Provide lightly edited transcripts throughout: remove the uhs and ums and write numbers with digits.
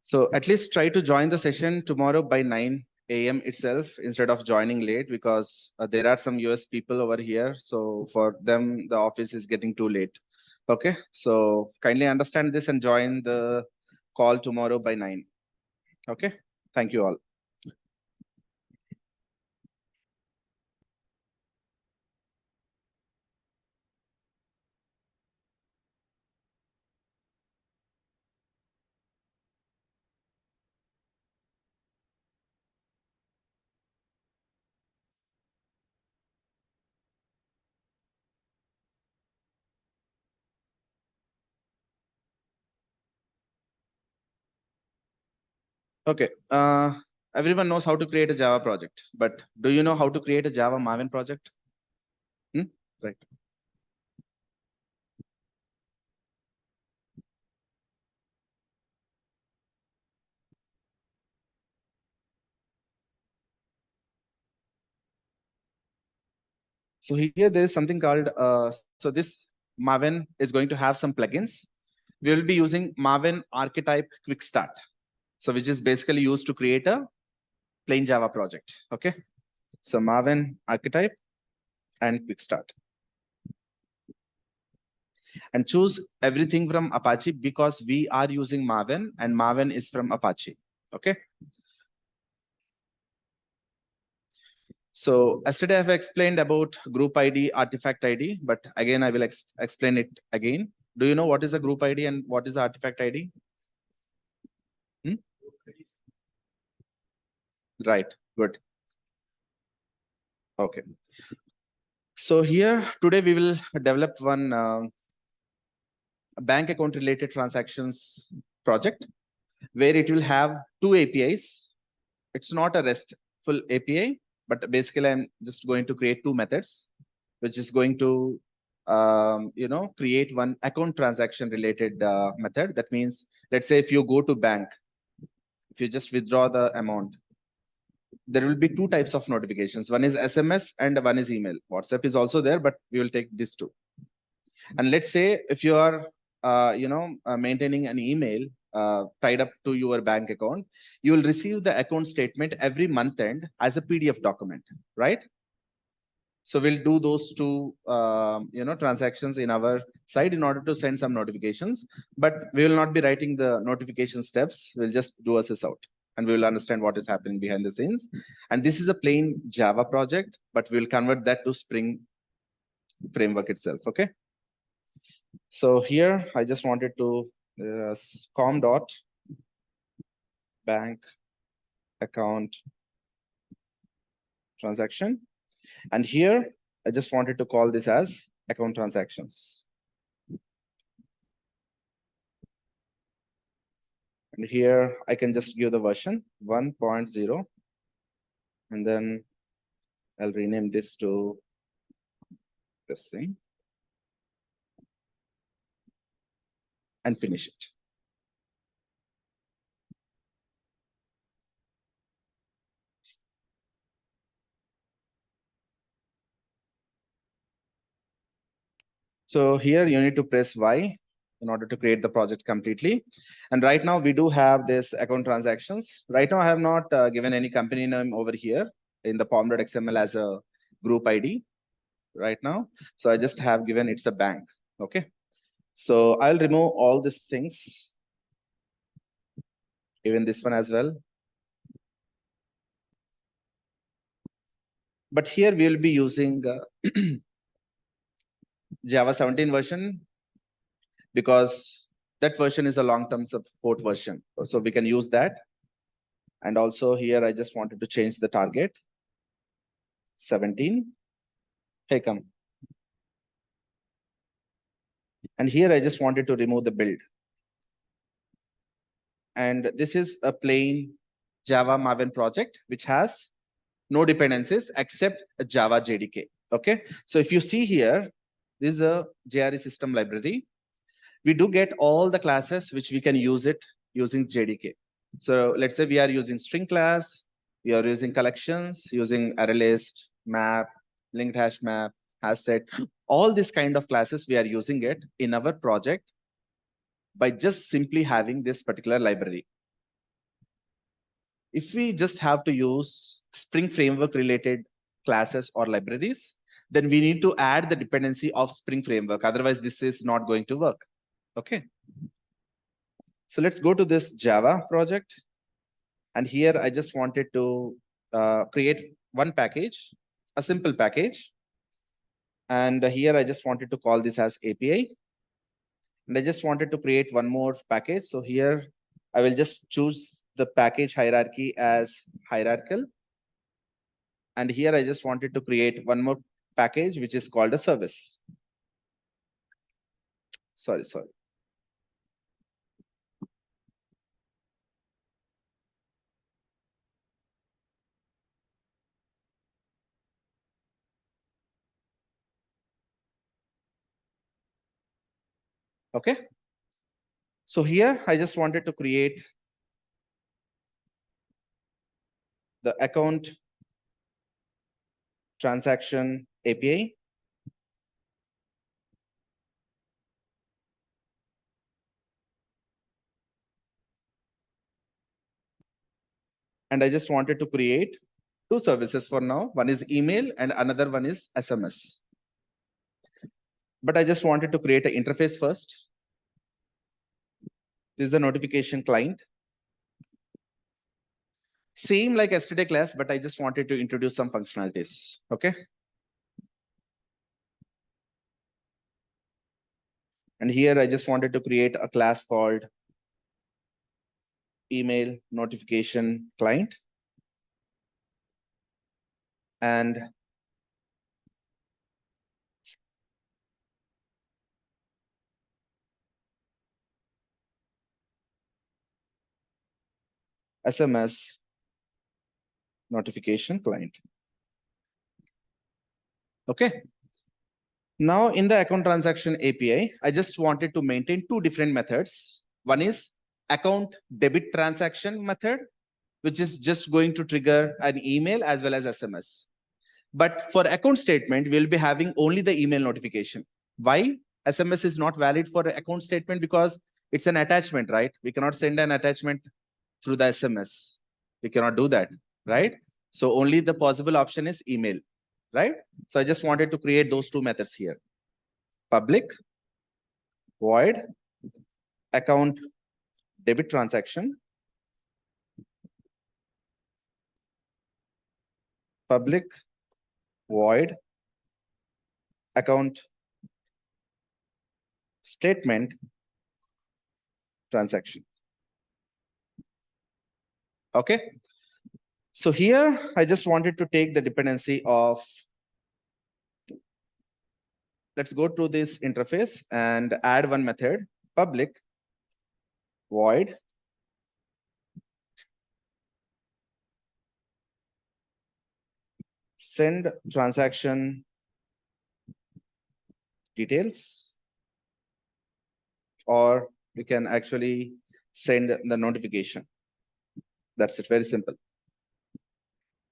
So at least try to join the session tomorrow by 9 a.m. itself instead of joining late, because there are some US people over here. So for them, the office is getting too late. Okay, so kindly understand this and join the call tomorrow by 9. Okay, thank you all. Okay, everyone knows how to create a Java project, but do you know how to create a Java Maven project? Right. So here there is something called, so this Maven is going to have some plugins. We will be using Maven Archetype Quick Start. So which is basically used to create a plain Java project. Okay. So Maven Archetype and Quick Start. And choose everything from Apache because we are using Maven and Maven is from Apache. Okay. So yesterday I have explained about group ID, artifact ID, but again, I will explain it again. Do you know what is a group ID and what is the artifact ID? Right, good. Okay. So here today we will develop one bank account related transactions project where it will have two APIs. It's not a RESTful API, but basically I'm just going to create two methods, which is going to create one account transaction related method. That means, let's say if you go to bank, if you just withdraw the amount, there will be two types of notifications. One is SMS and one is email. WhatsApp is also there, but we will take these two. And let's say if you are maintaining an email tied up to your bank account, you will receive the account statement every month end as a PDF document, right? So we'll do those two transactions in our side in order to send some notifications, but we will not be writing the notification steps. We'll just do a sysout and we will understand what is happening behind the scenes. And this is a plain Java project, but we'll convert that to Spring framework itself. Okay. So here I just wanted to com dot bank account transaction. And here I just wanted to call this as account transactions. And here I can just give the version 1.0 and then I'll rename this to this thing and finish it. So here you need to press Y in order to create the project completely. And right now we do have this account transactions. Right now I have not given any company name over here in the pom.xml as a group ID right now. So I just have given it's a bank. Okay. So I'll remove all these things, even this one as well. But here we will be using Java 17 version because that version is a long-term support version. So we can use that. And also here, I just wanted to change the target 17. Hey, come. And here I just wanted to remove the build. And this is a plain Java Maven project, which has no dependencies except a Java JDK. Okay. So if you see here, this is a JRE system library. We do get all the classes which we can use it using JDK. So let's say we are using string class, we are using collections, using array list, map, linked hash map, hash set, all these kind of classes we are using it in our project by just simply having this particular library. If we just have to use Spring Framework related classes or libraries, then we need to add the dependency of Spring Framework. Otherwise, this is not going to work. Okay. So let's go to this Java project. And here I just wanted to create one package, a simple package. And here I just wanted to call this as API. And I just wanted to create one more package. So here I will just choose the package hierarchy as hierarchical. And here I just wanted to create one more package, which is called a service. Sorry. Okay. So here I just wanted to create the account transaction API. And I just wanted to create two services for now. One is email and another one is SMS. But I just wanted to create an interface first. This is a notification client. Same like yesterday class, but I just wanted to introduce some functionalities. Okay. And here I just wanted to create a class called email notification client. And SMS notification client. Okay. Now in the account transaction API, I just wanted to maintain two different methods. One is account debit transaction method, which is just going to trigger an email as well as SMS. But for account statement, we'll be having only the email notification. Why? SMS is not valid for account statement because it's an attachment, right? We cannot send an attachment through the SMS. We cannot do that, right? So only the possible option is email, right? So I just wanted to create those two methods here. Public void account debit transaction. Public void account statement transaction. Okay. So here I just wanted to take the dependency of, let's go to this interface and add one method, public void send transaction details, or we can actually send the notification. That's it, very simple.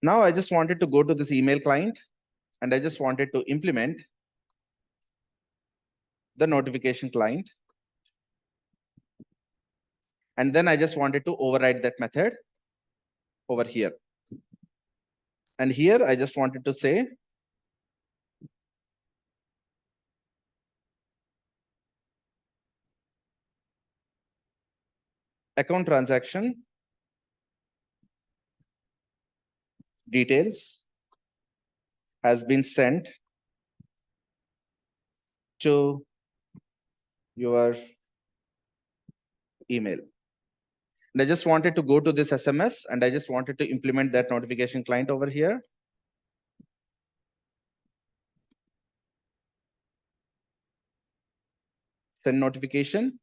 Now I just wanted to go to this email client and I just wanted to implement the notification client. And then I just wanted to override that method over here. And here I just wanted to say account transaction details has been sent to your email. And I just wanted to go to this SMS and I just wanted to implement that notification client over here. Send notification.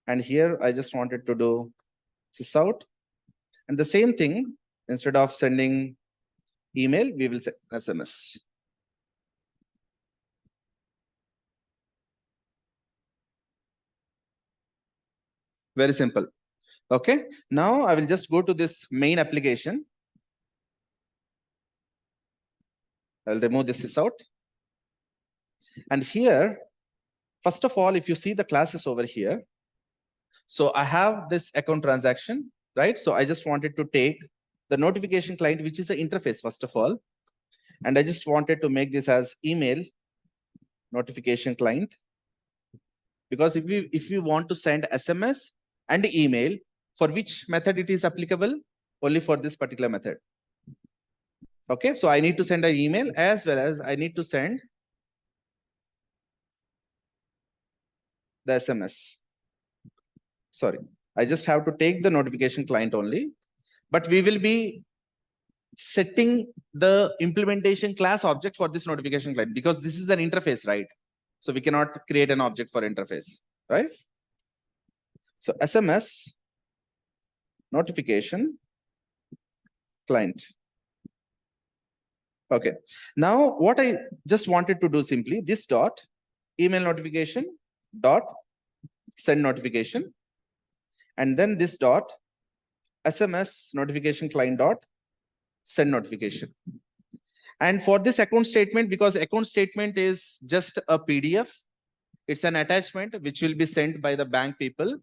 And here I just wanted to do sysout. And the same thing, instead of sending email, we will send SMS. Very simple. Okay. Now I will just go to this main application. I'll remove this sysout. And here, first of all, if you see the classes over here, so I have this account transaction right? So I just wanted to take the notification client, which is the interface, first of all. And I just wanted to make this as email notification client. Because if we want to send SMS and email, for which method it is applicable? Only for this particular method. Okay, so I need to send an email as well as I need to send the SMS. Sorry, I just have to take the notification client only, but we will be setting the implementation class object for this notification client because this is an interface, right? So we cannot create an object for interface, right? So SMS notification client. Okay. Now what I just wanted to do simply this dot email notification dot send notification, and then this dot SMS notification client dot send notification. And for this account statement, because account statement is just a PDF, it's an attachment which will be sent by the bank people,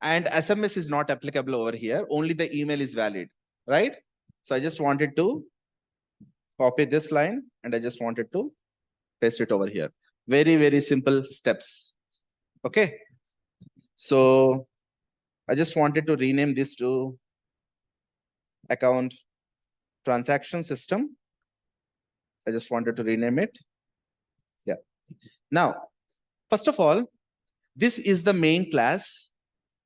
and SMS is not applicable over here. Only the email is valid, right? So I just wanted to copy this line and I just wanted to paste it over here. Very, very simple steps. Okay. So I just wanted to rename this to account transaction system. I just wanted to rename it. Yeah. Now, first of all, this is the main class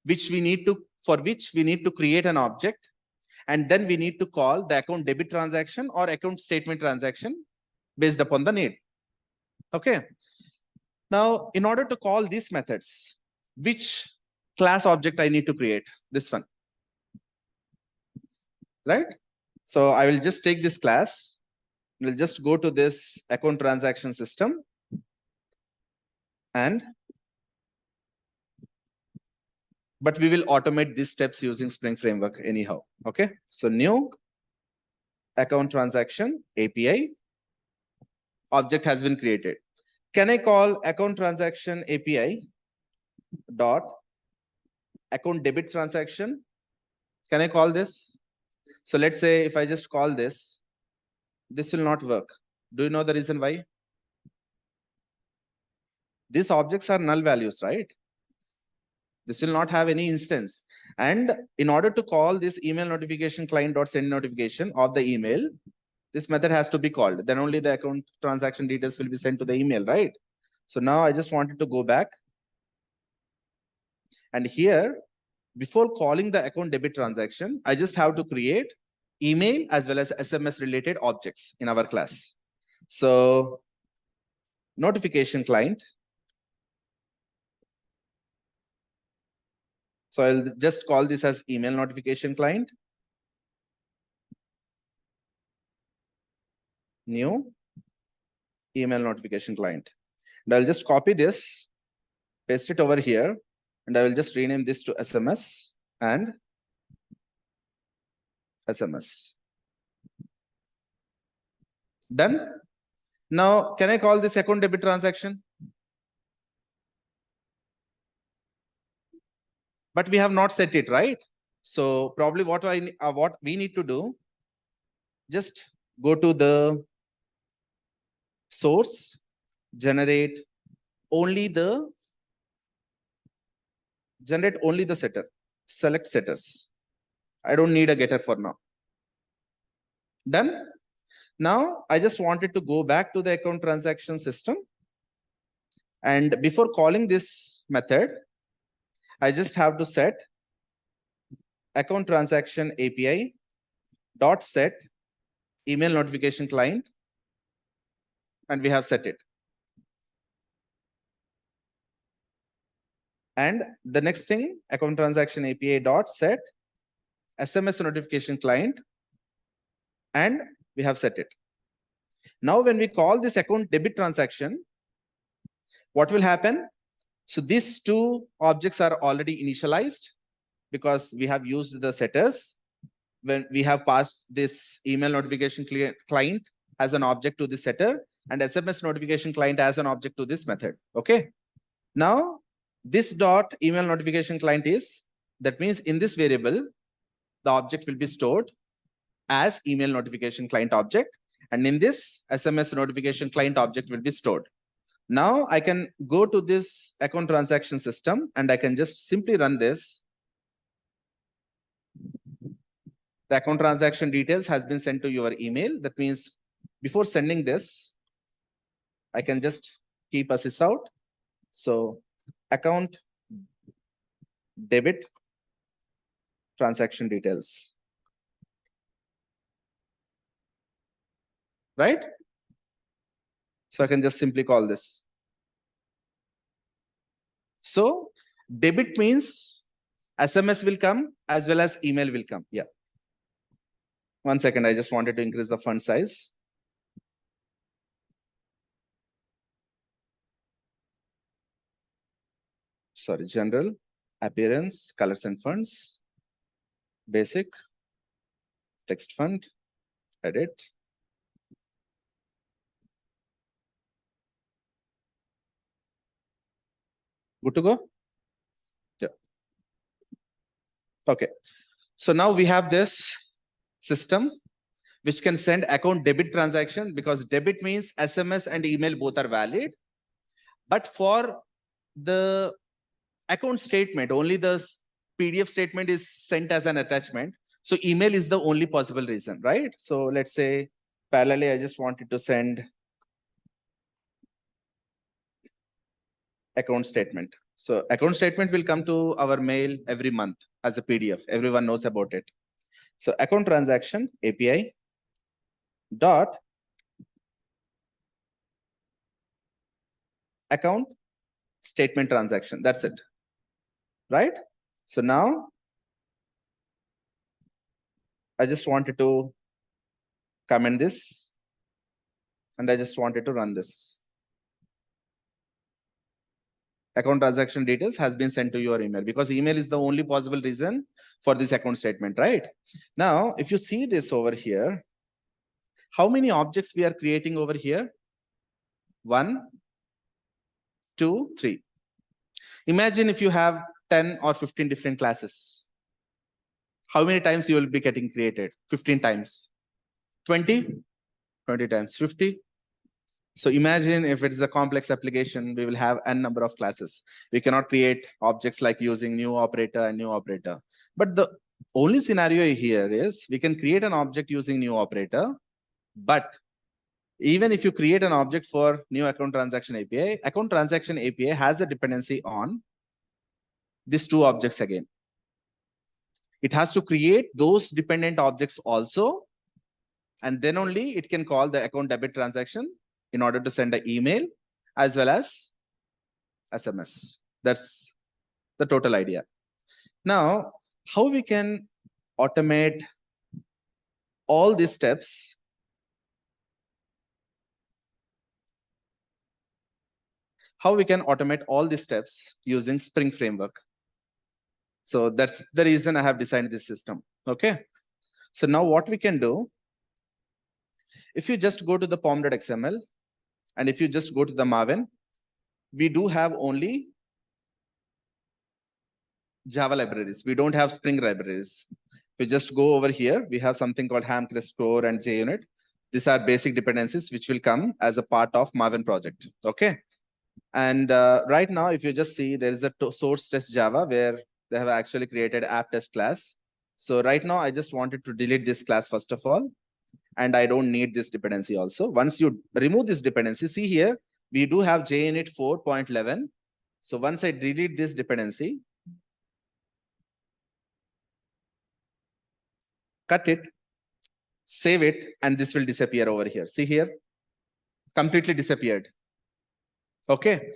for which we need to create an object, and then we need to call the account debit transaction or account statement transaction based upon the need. Okay. Now, in order to call these methods, which class object I need to create? This one, right? So I will just take this class. We'll just go to this account transaction system but we will automate these steps using Spring Framework anyhow. Okay. So new account transaction API object has been created. Can I call account transaction API dot account debit transaction? Can I call this? So let's say if I just call this will not work. Do you know the reason why? These objects are null values, right? This will not have any instance. And in order to call this email notification client dot send notification of the email, this method has to be called. Then only the account transaction details will be sent to the email, right? So now I just wanted to go back. And here, before calling the account debit transaction, I just have to create email as well as SMS related objects in our class. So notification client. So I'll just call this as email notification client. New email notification client. And I'll just copy this, paste it over here, and I will just rename this to SMS and SMS. Done. Now, can I call this account debit transaction? But we have not set it, right? So probably what we need to do, just go to the source, generate only the setter, select setters. I don't need a getter for now. Done. Now I just wanted to go back to the account transaction system. And before calling this method, I just have to set account transaction API dot set email notification client, and we have set it. And the next thing, account transaction API dot set SMS notification client, and we have set it. Now, when we call this account debit transaction, what will happen? So these two objects are already initialized because we have used the setters. When we have passed this email notification client as an object to the setter and SMS notification client as an object to this method. Okay. Now, this dot email notification client that means in this variable, the object will be stored as email notification client object. And in this, SMS notification client object will be stored. Now I can go to this account transaction system and I can just simply run this. The account transaction details has been sent to your email. That means before sending this, I can just keep a sys out. So account debit transaction details, right? So I can just simply call this. So debit means SMS will come as well as email will come. Yeah. 1 second, I just wanted to increase the font size. Sorry, general, appearance, colors and fonts, basic, text font, edit. Good to go? Yeah. Okay. So now we have this system which can send account debit transaction, because debit means SMS and email both are valid. But for the account statement, only the PDF statement is sent as an attachment. So email is the only possible reason, right? So let's say parallelly, I just wanted to send account statement. So account statement will come to our mail every month as a PDF. Everyone knows about it. So account transaction API dot account statement transaction. That's it, right? So now I just wanted to comment this and I just wanted to run this. Account transaction details has been sent to your email, because email is the only possible reason for this account statement, right? Now, if you see this over here, how many objects we are creating over here? 1, 2, 3. Imagine if you have 10 or 15 different classes. How many times you will be getting created? 15 times. 20? 20 times 50. So imagine if it's a complex application, we will have n number of classes. We cannot create objects like using new operator and new operator. But the only scenario here is we can create an object using new operator. But even if you create an object for new account transaction API has a dependency on these two objects again. It has to create those dependent objects also. And then only it can call the account debit transaction in order to send an email as well as SMS. That's the total idea. Now, how we can automate all these steps? How we can automate all these steps using Spring Framework? So that's the reason I have designed this system. Okay. So now what we can do, if you just go to the pom.xml and if you just go to the Maven, we do have only Java libraries. We don't have Spring libraries. We just go over here. We have something called Hamcrest Core and JUnit. These are basic dependencies which will come as a part of Maven project. Okay. And right now, if you just see, there is a source test Java where they have actually created app test class. So right now, I just wanted to delete this class first of all. And I don't need this dependency also. Once you remove this dependency, see here, we do have JUnit 4.11. So once I delete this dependency, cut it, save it, and this will disappear over here. See here, completely disappeared. Okay.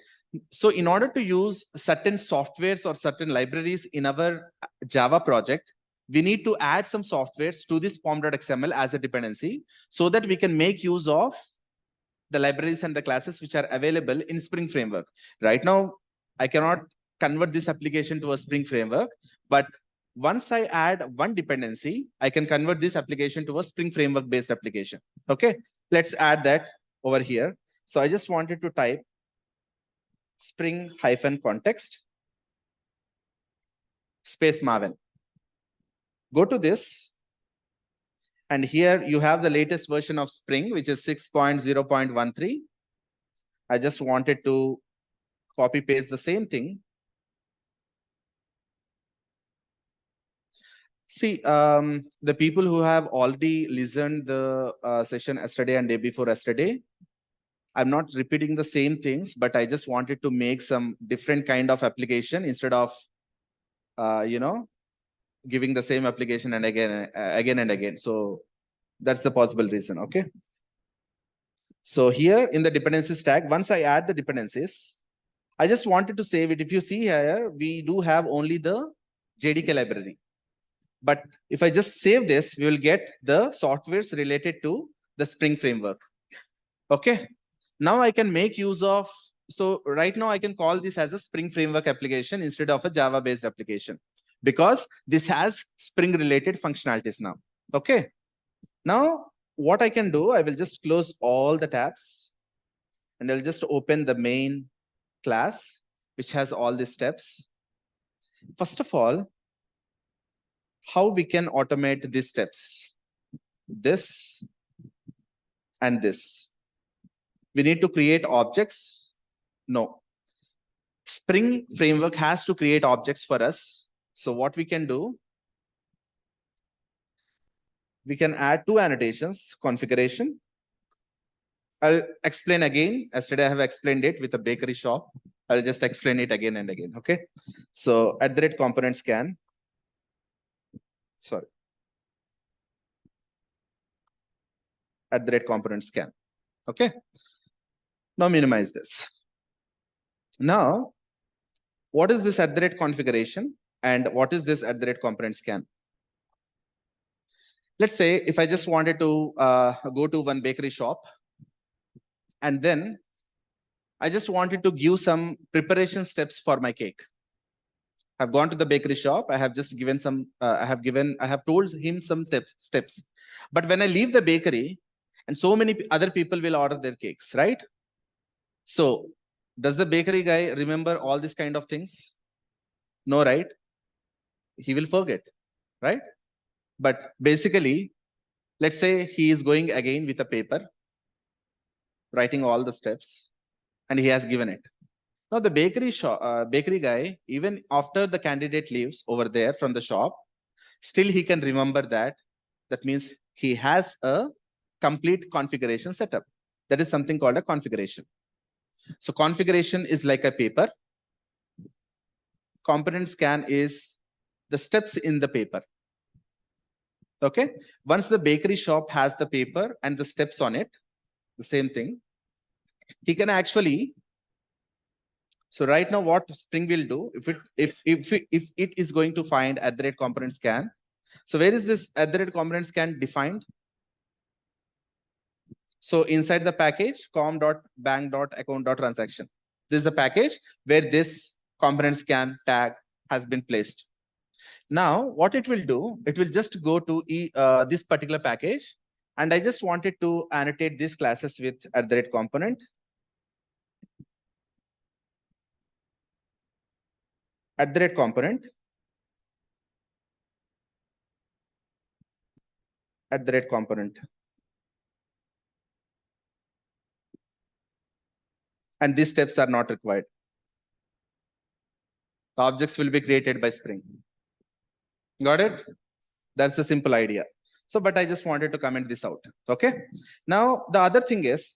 So in order to use certain softwares or certain libraries in our Java project, we need to add some softwares to this pom.xml as a dependency so that we can make use of the libraries and the classes which are available in Spring Framework. Right now, I cannot convert this application to a Spring Framework, but once I add one dependency, I can convert this application to a Spring Framework based application. Okay, let's add that over here. So I just wanted to type Spring-context space Maven. Go to this. And here you have the latest version of Spring, which is 6.0.13. I just wanted to copy paste the same thing. See, the people who have already listened the session yesterday and day before yesterday, I'm not repeating the same things, but I just wanted to make some different kind of application instead of, giving the same application and again and again. So that's the possible reason. Okay. So here in the dependency stack, once I add the dependencies, I just wanted to save it. If you see here, we do have only the JDK library. But if I just save this, we will get the softwares related to the Spring framework. Okay. Now I can make use of, so right now I can call this as a Spring framework application instead of a Java based application, because this has Spring related functionalities now. Okay. Now what I can do, I will just close all the tabs and I'll just open the main class, which has all the steps. First of all, how we can automate these steps? This and this. We need to create objects? No. Spring framework has to create objects for us. So what we can do, we can add two annotations, configuration. I'll explain again. Yesterday I have explained it with a bakery shop. I'll just explain it again and again. Okay. So @component scan. Sorry. @component scan. Okay. Now minimize this. Now, what is this @configuration and what is this @component scan? Let's say if I just wanted to go to one bakery shop and then I just wanted to give some preparation steps for my cake. I've gone to the bakery shop. I have just given some, I have told him some steps. But when I leave the bakery and so many other people will order their cakes, right? So does the bakery guy remember all these kind of things? No, right? He will forget, right? But basically, let's say he is going again with a paper, writing all the steps, and he has given it. Now the bakery guy, even after the candidate leaves over there from the shop, still he can remember that. That means he has a complete configuration setup. That is something called a configuration. So configuration is like a paper. Component scan is the steps in the paper. Okay. Once the bakery shop has the paper and the steps on it, the same thing, he can actually. So right now, what Spring will do, if it is going to find @component scan. So where is this @component scan defined? So inside the package com.bank.account.transaction. This is a package where this component scan tag has been placed. Now, what it will do, it will just go to this particular package. And I just wanted to annotate these classes with @component. @component. @component. And these steps are not required. The objects will be created by Spring. Got it? That's the simple idea. So, but I just wanted to comment this out. Okay. Now, the other thing is,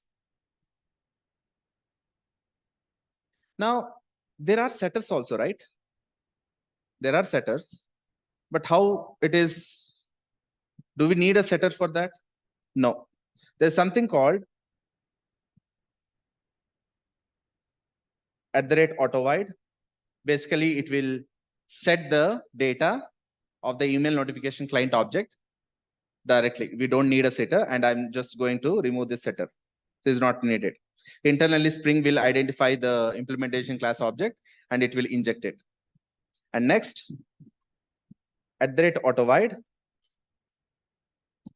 now there are setters also, right? There are setters, but how it is, do we need a setter for that? No. There's something called @autovide. Basically, it will set the data of the email notification client object directly. We don't need a setter, and I'm just going to remove this setter. This is not needed. Internally, Spring will identify the implementation class object and it will inject it. And next, @autovide,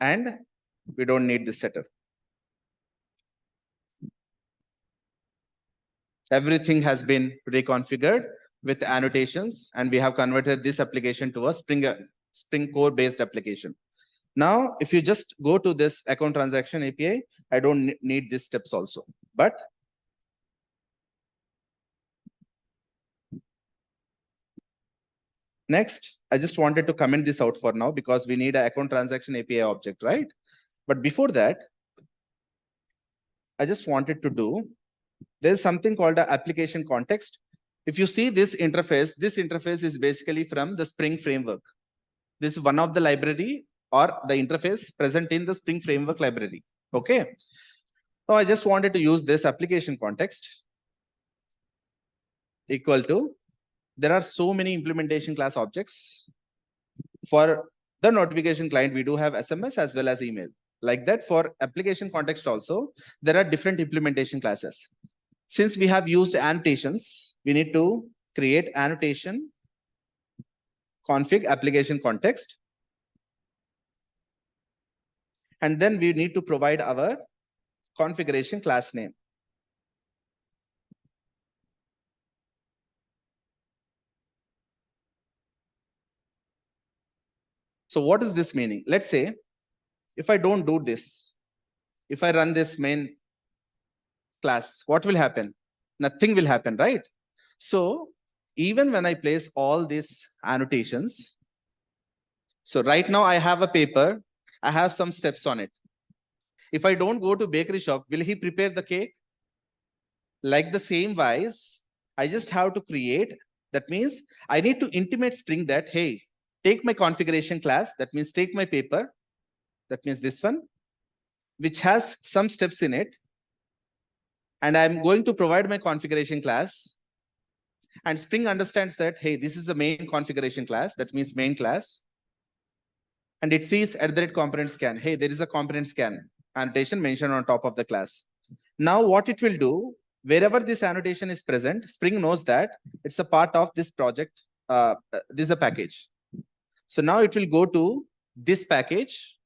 and we don't need this setter. Everything has been reconfigured with annotations, and we have converted this application to a Spring Spring Core based application. Now, if you just go to this account transaction API, I don't need these steps also. But next, I just wanted to comment this out for now because we need an account transaction API object, right? But before that, I just wanted to do, there's something called an application context. If you see this interface is basically from the Spring framework. This is one of the library or the interface present in the Spring framework library. Okay. So I just wanted to use this application context equal to, there are so many implementation class objects. For the notification client, we do have SMS as well as email. Like that, for application context also, there are different implementation classes. Since we have used annotations, we need to create annotation config application context. And then we need to provide our configuration class name. So what is this meaning? Let's say, if I don't do this, if I run this main class, what will happen? Nothing will happen, right? So even when I place all these annotations, so right now I have a paper, I have some steps on it. If I don't go to bakery shop, will he prepare the cake? Like the same wise, I just have to create. That means I need to intimate Spring that, hey, take my configuration class. That means take my paper. That means this one, which has some steps in it. And I'm going to provide my configuration class. And Spring understands that, hey, this is the main configuration class. That means main class. And it sees @component scan. Hey, there is a component scan annotation mentioned on top of the class. Now what it will do, wherever this annotation is present, Spring knows that it's a part of this project. This is a package. So now it will go to this package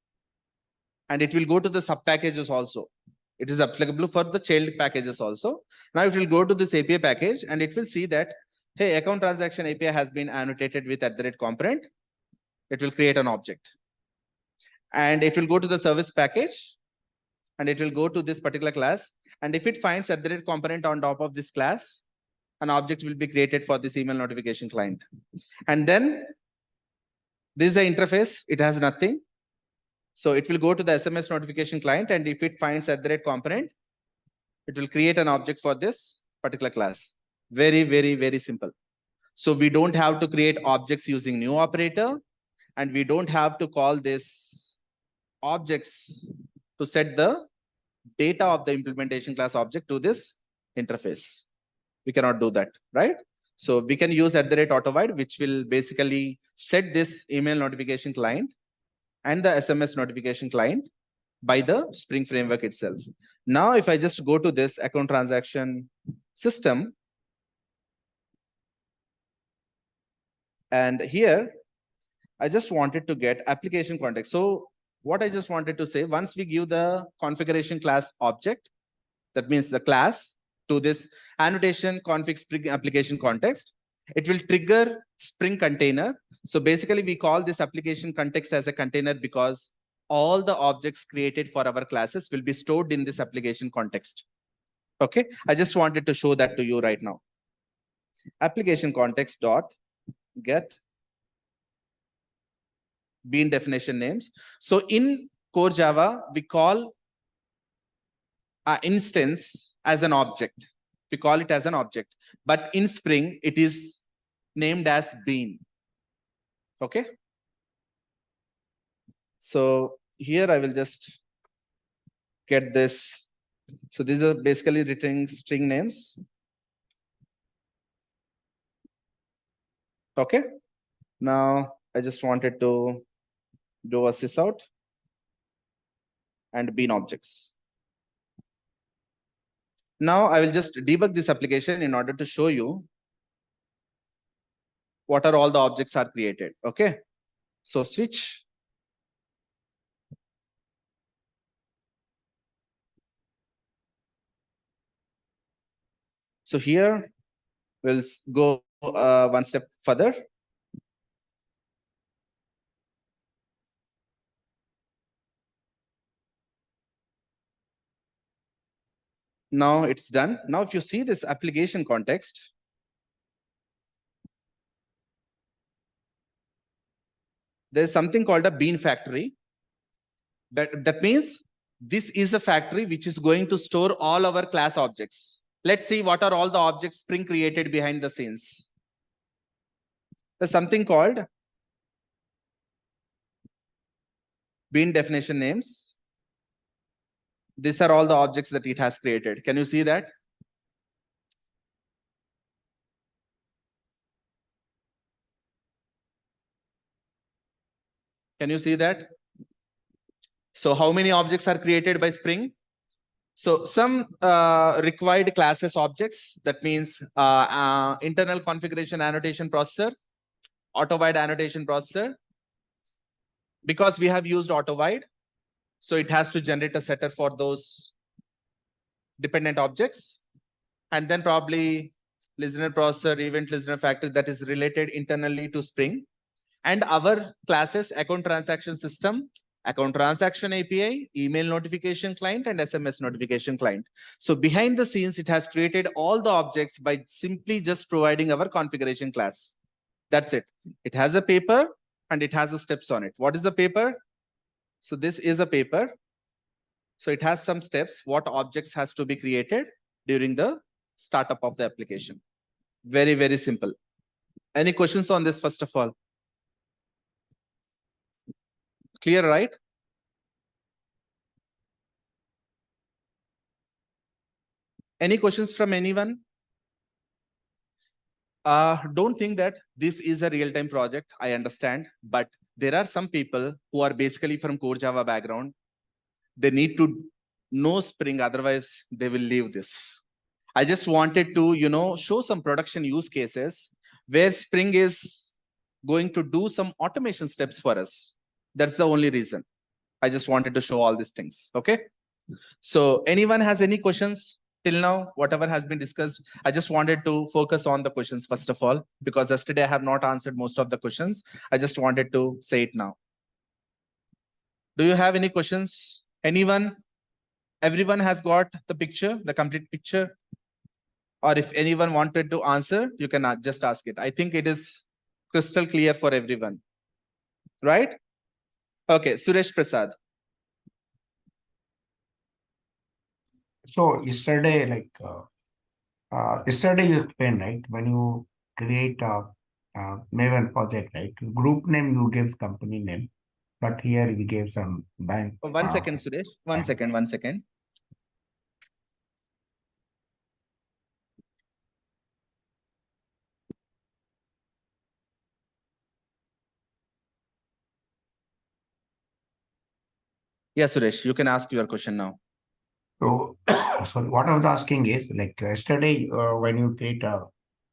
and it will go to the sub packages also. It is applicable for the child packages also. Now it will go to this API package and it will see that, hey, account transaction API has been annotated with @component. It will create an object. And it will go to the service package and it will go to this particular class. And if it finds @component on top of this class, an object will be created for this email notification client. And then this is the interface. It has nothing. So it will go to the SMS notification client. And if it finds @component, it will create an object for this particular class. Very, very, very simple. So we don't have to create objects using new operator. And we don't have to call this objects to set the data of the implementation class object to this interface. We cannot do that, right? So we can use @autovide, which will basically set this email notification client and the SMS notification client by the Spring framework itself. Now, if I just go to this account transaction system, and here, I just wanted to get application context. So what I just wanted to say, once we give the configuration class object, that means the class to this annotation config Spring application context, it will trigger Spring container. So basically we call this application context as a container because all the objects created for our classes will be stored in this application context. Okay, I just wanted to show that to you right now. Application context dot get bean definition names. So in core Java, we call an instance as an object. We call it as an object. But in Spring, it is named as bean. Okay. So here I will just get this. So these are basically returning string names. Okay. Now I just wanted to do a sysout and bean objects. Now I will just debug this application in order to show you what are all the objects are created. Okay. So switch. So here we'll go one step further. Now it's done. Now, if you see this application context, there's something called a bean factory. That means this is a factory which is going to store all our class objects. Let's see what are all the objects Spring created behind the scenes. There's something called bean definition names. These are all the objects that it has created. Can you see that? Can you see that? So how many objects are created by Spring? So some required classes objects, that means internal configuration annotation processor, auto-wide annotation processor. Because we have used auto-wide, so it has to generate a setter for those dependent objects. And then probably listener processor, event listener factory that is related internally to Spring. And our classes, account transaction system, account transaction API, email notification client, and SMS notification client. So behind the scenes, it has created all the objects by simply just providing our configuration class. That's it. It has a paper and it has the steps on it. What is the paper? So this is a paper. So it has some steps, what objects has to be created during the startup of the application. Very, very simple. Any questions on this, first of all? Clear, right? Any questions from anyone? Don't think that this is a real-time project, I understand, but there are some people who are basically from core Java background. They need to know Spring, otherwise they will leave this. I just wanted to, show some production use cases where Spring is going to do some automation steps for us. That's the only reason. I just wanted to show all these things. Okay. So anyone has any questions till now, whatever has been discussed? I just wanted to focus on the questions first of all, because yesterday I have not answered most of the questions. I just wanted to say it now. Do you have any questions? Anyone? Everyone has got the picture, the complete picture? Or if anyone wanted to answer, you can just ask it. I think it is crystal clear for everyone, right? Okay, Suresh Prasad. So yesterday, yesterday you explained, right? When you create a Maven project, right? Group name you give company name, but here we gave some bank. One second, Suresh. One second. Yeah, Suresh, you can ask your question now. So, sorry, what I was asking is like yesterday when you create a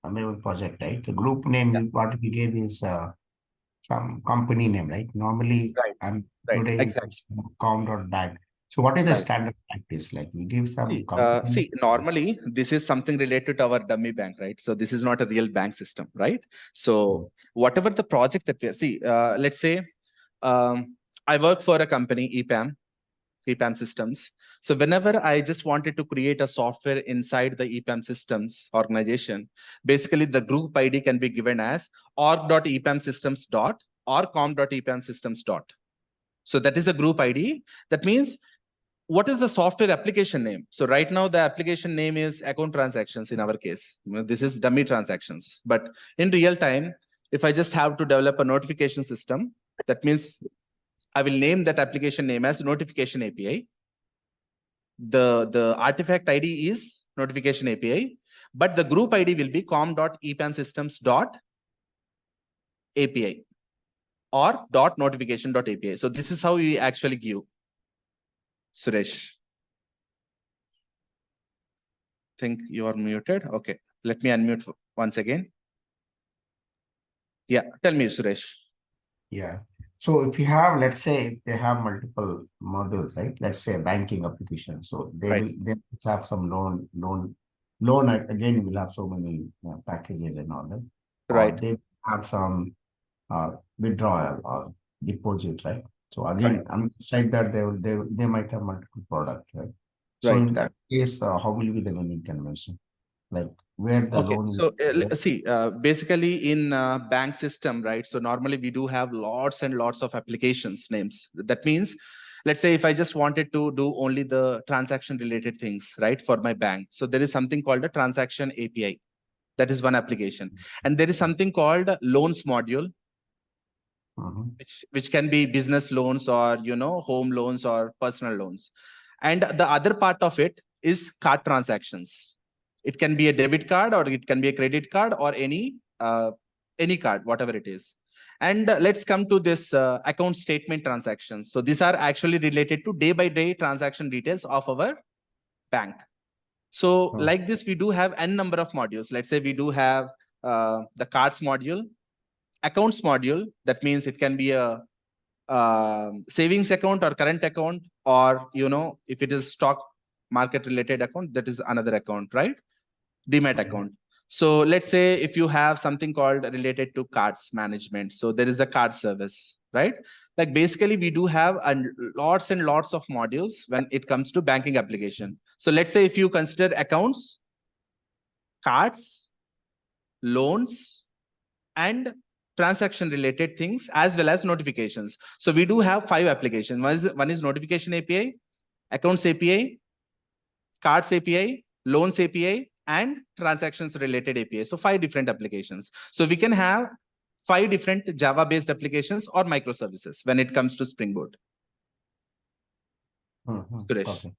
Maven project, right? The group name what we gave is some company name, right? Normally, Right. today Exactly. com.bag. So what is the standard practice? Like we give some See, normally this is something related to our dummy bank, right? So this is not a real bank system, right? So whatever the project that we let's say I work for a company, EPAM systems. So whenever I just wanted to create a software inside the EPAM systems organization, basically the group ID can be given as org.epamsystems or com.epamsystems. So that is a group ID. That means what is the software application name? So right now the application name is account transactions in our case. This is dummy transactions. But in real time, if I just have to develop a notification system, that means I will name that application name as notification API. The artifact ID is notification API, but the group ID will be com.epamsystems.api or .notification.api. So this is how we actually give. Suresh, think you are muted. Okay, let me unmute once again. Yeah, tell me, Suresh. Yeah. So if you have, let's say, if they have multiple modules, right? Let's say a banking application. So they have some loan. Again, will have so many packages and all that. Right. Or they have some withdrawal or deposit, right? So again, on the side that they might have multiple products, right? So Right. in that case, how will be the naming convention? Like where the Okay, loan so is. see, basically in bank system, right? So normally we do have lots and lots of applications names. That means, let's say if I just wanted to do only the transaction related things, right, for my bank. So there is something called a transaction API. That is one application. And there is something called loans module, which can be business loans or, home loans or personal loans. And the other part of it is card transactions. It can be a debit card or it can be a credit card or any card, whatever it is. And let's come to this account statement transactions. So these are actually related to day-by-day transaction details of our bank. So like this, we do have n number of modules. Let's say we do have the cards module, accounts module. That means it can be a savings account or current account, or if it is stock market related account, that is another account, right? Demat account. So let's say if you have something called related to cards management, so there is a card service, right? Like basically we do have lots and lots of modules when it comes to banking application. So let's say if you consider accounts, cards, loans, and transaction related things, as well as notifications. So we do have 5 applications. One is notification API, accounts API, cards API, loans API, and transactions related API. So 5 different applications. So we can have 5 different Java based applications or microservices when it comes to Spring Boot. Suresh. Okay.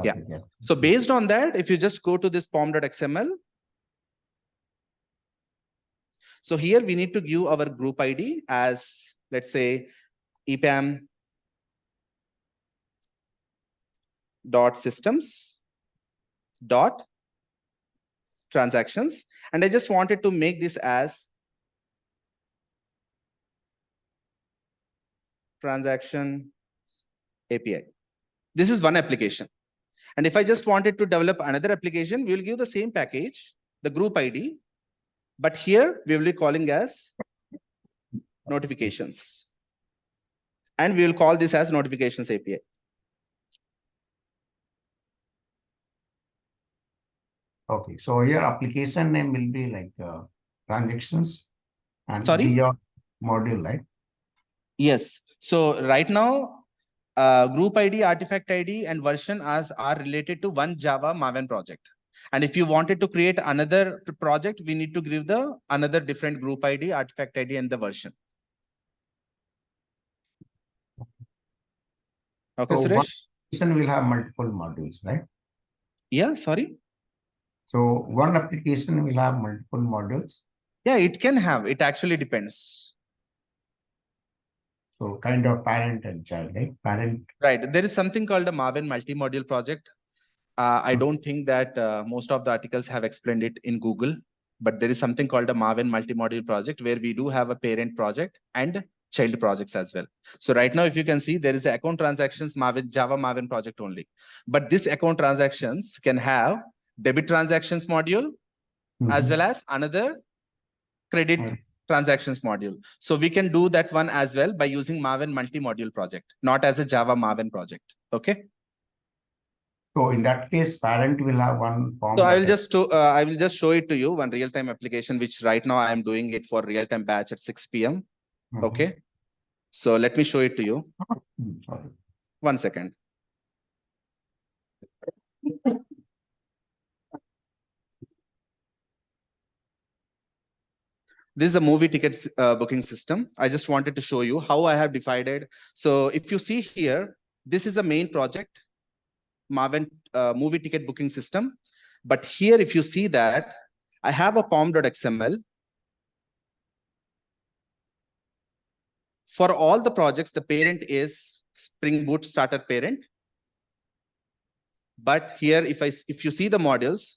Yeah. So based on that, if you just go to this pom.xml, so here we need to give our group ID as, let's say, EPAM dot systems dot transactions. And I just wanted to make this as transaction API. This is one application. And if I just wanted to develop another application, we will give the same package, the group ID, but here we will be calling as notifications. And we will call this as notifications API. Okay, so your application name will be like transactions and Sorry? your module, right? Yes. So right now, group ID, artifact ID, and version are related to one Java Maven project. And if you wanted to create another project, we need to give the another different group ID, artifact ID, and the version. Okay, So Suresh? one application will have multiple modules, right? Yeah, sorry. So one application will have multiple modules. Yeah, it can have. It actually depends. So kind of parent and child, right? Parent. Right. There is something called a Maven multi-module project. I don't think that most of the articles have explained it in Google, but there is something called a Maven multi-module project where we do have a parent project and child projects as well. So right now, if you can see, there is a account transactions Maven Java Maven project only. But this account transactions can have debit transactions module as well as another credit transactions module. So we can do that one as well by using Maven multi-module project, not as a Java Maven project. Okay. So in that case, parent will have one form. So I will just show it to you, one real-time application, which right now I am doing it for real-time batch at 6 p.m. Okay. So let me show it to you. Sorry. 1 second. This is a movie ticket booking system. I just wanted to show you how I have divided. So if you see here, this is a main project, Maven movie ticket booking system. But here, if you see that, I have a pom.xml. For all the projects, the parent is Spring Boot starter parent. But here, if you see the modules,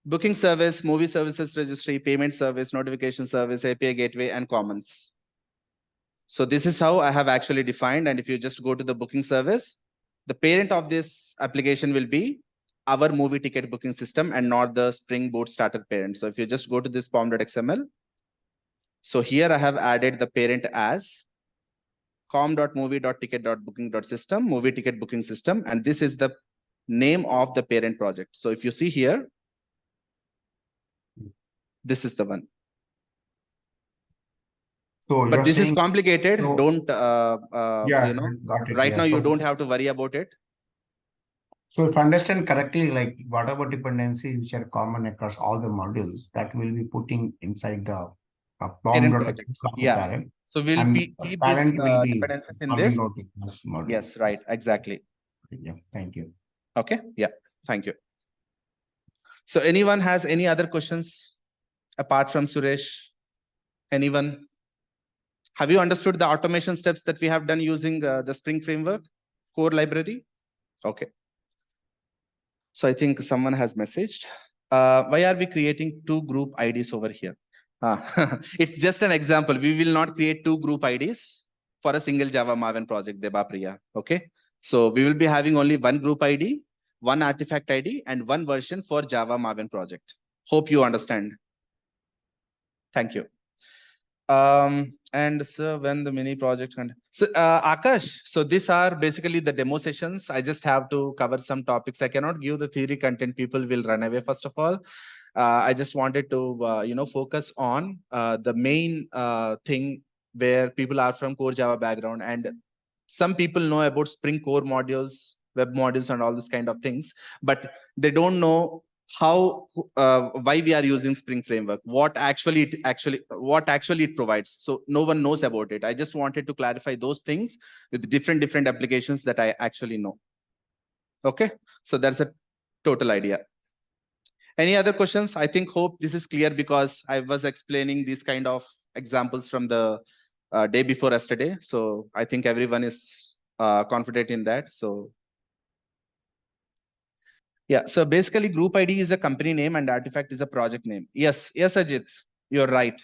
booking service, movie services registry, payment service, notification service, API gateway, and commons. So this is how I have actually defined. And if you just go to the booking service, the parent of this application will be our movie ticket booking system and not the Spring Boot starter parent. So if you just go to this pom.xml, so here I have added the parent as com.movie.ticket.booking.system, movie ticket booking system. And this is the name of the parent project. So if you see here, this is the one. So But you're this is saying, complicated. so- Don't, yeah, got it. right Yeah. now you So- don't have to worry about it. So if I understand correctly, like whatever dependencies which are common across all the modules, that will be putting inside the Parent POM project. of the Yeah. parent. So we'll And keep this parent will be dependencies in logging this. out in this module. Yes, right. Exactly. Yeah, thank you. Okay. Yeah. Thank you. So anyone has any other questions apart from Suresh? Anyone? Have you understood the automation steps that we have done using the Spring Framework core library? Okay. So I think someone has messaged. Why are we creating two group IDs over here? It's just an example. We will not create two group IDs for a single Java Maven project, Debapriya. Okay. So we will be having only one group ID, one artifact ID, and one version for Java Maven project. Hope you understand. Thank you. And so when the mini project so Akash, so these are basically the demo sessions. I just have to cover some topics. I cannot give the theory content. People will run away. First of all, I just wanted to focus on the main thing where people are from core Java background, and some people know about Spring Core modules, web modules, and all this kind of things, but they don't know why we are using Spring Framework, what actually it provides. So no one knows about it. I just wanted to clarify those things with different applications that I actually know. Okay, so that's a total idea. Any other questions? I hope this is clear because I was explaining these kind of examples from the day before yesterday. So I think everyone is confident in that. So yeah, so basically group ID is a company name and artifact is a project name. Yes, Ajit, you're right.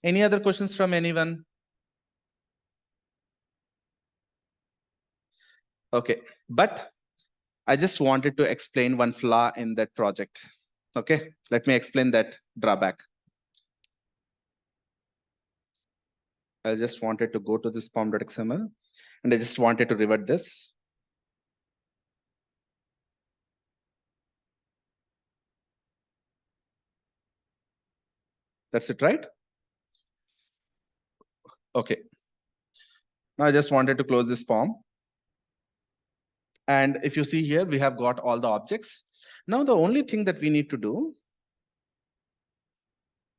Any other questions from anyone? Okay, but I just wanted to explain one flaw in that project. Okay, let me explain that drawback. I just wanted to go to this pom.xml and I just wanted to revert this. That's it, right? Okay. Now I just wanted to close this form. And if you see here, we have got all the objects. Now the only thing that we need to do,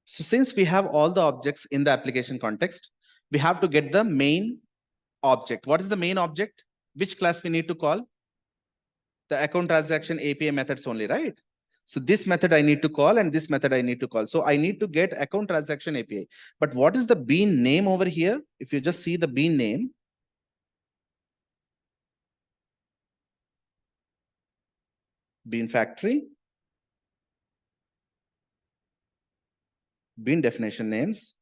so since we have all the objects in the application context, we have to get the main object. What is the main object? Which class we need to call? The account transaction API methods only, right? So this method I need to call and this method I need to call. So I need to get account transaction API. But what is the bean name over here? If you just see the bean name, bean factory, bean definition names.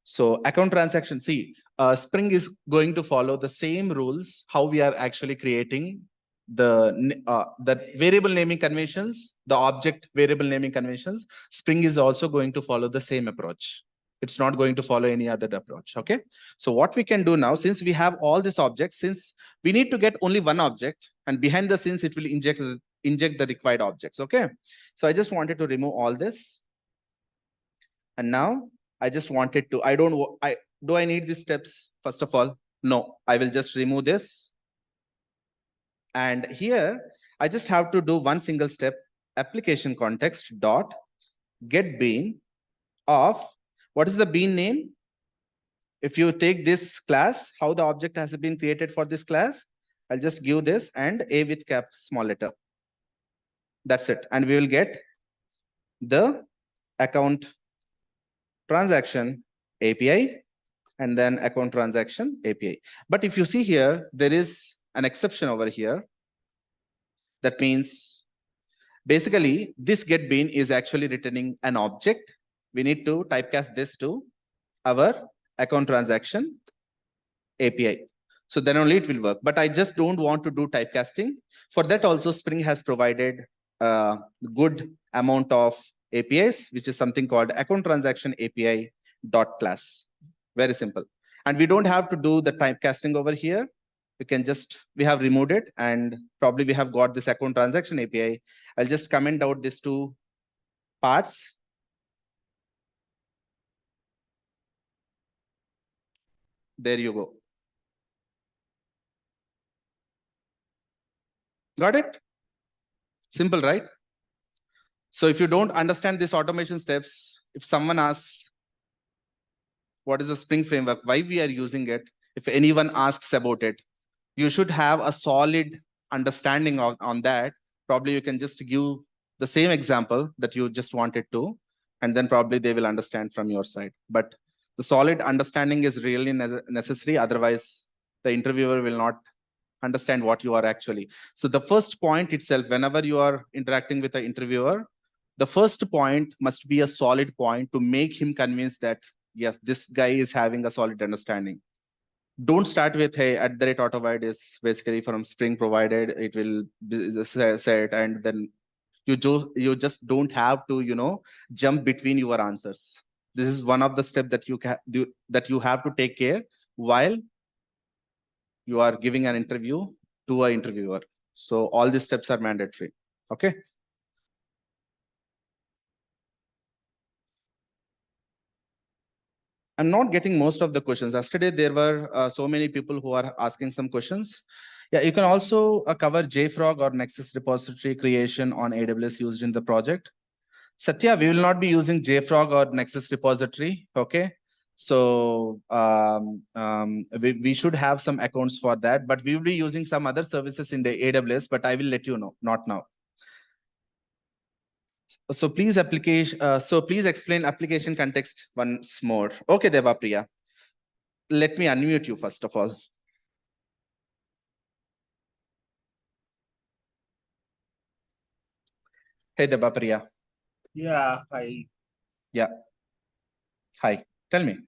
So account transaction, see, Spring is going to follow the same rules, how we are actually creating the variable naming conventions, the object variable naming conventions. Spring is also going to follow the same approach. It's not going to follow any other approach. Okay. So what we can do now, since we have all these objects, since we need to get only one object, and behind the scenes it will inject the required objects. Okay. So I just wanted to remove all this. And now I just wanted to, do I need these steps? First of all, no, I will just remove this. And here I just have to do one single step, application context dot get bean of, what is the bean name? If you take this class, how the object has been created for this class, I'll just give this and A with cap small letter. That's it. And we will get the account transaction API and then account transaction API. But if you see here, there is an exception over here. That means basically this get bean is actually returning an object. We need to typecast this to our account transaction API. So then only it will work. But I just don't want to do typecasting. For that also Spring has provided a good amount of APIs, which is something called account transaction API dot class. Very simple. And we don't have to do the typecasting over here. We have removed it, and probably we have got this account transaction API. I'll just comment out these two parts. There you go. Got it? Simple, right? So if you don't understand these automation steps, if someone asks, what is the Spring framework, why we are using it, if anyone asks about it, you should have a solid understanding on that. Probably you can just give the same example that you just wanted to, and then probably they will understand from your side. But the solid understanding is really necessary. Otherwise, the interviewer will not understand what you are actually. So the first point itself, whenever you are interacting with the interviewer, the first point must be a solid point to make him convinced that, yes, this guy is having a solid understanding. Don't start with, hey, @AutoVide is basically from Spring provided, it will be set, and then you just don't have to, jump between your answers. This is one of the steps that you have to take care while you are giving an interview to an interviewer. So all these steps are mandatory. Okay. I'm not getting most of the questions. Yesterday, there were so many people who are asking some questions. Yeah, you can also cover JFrog or Nexus repository creation on AWS used in the project. Satya, we will not be using JFrog or Nexus repository. Okay. So we should have some accounts for that, but we will be using some other services in the AWS, but I will let you know, not now. So please explain application context once more. Okay, Devapriya. Let me unmute you first of all. Hey, Devapriya. Yeah, hi. Yeah. Hi. Tell me.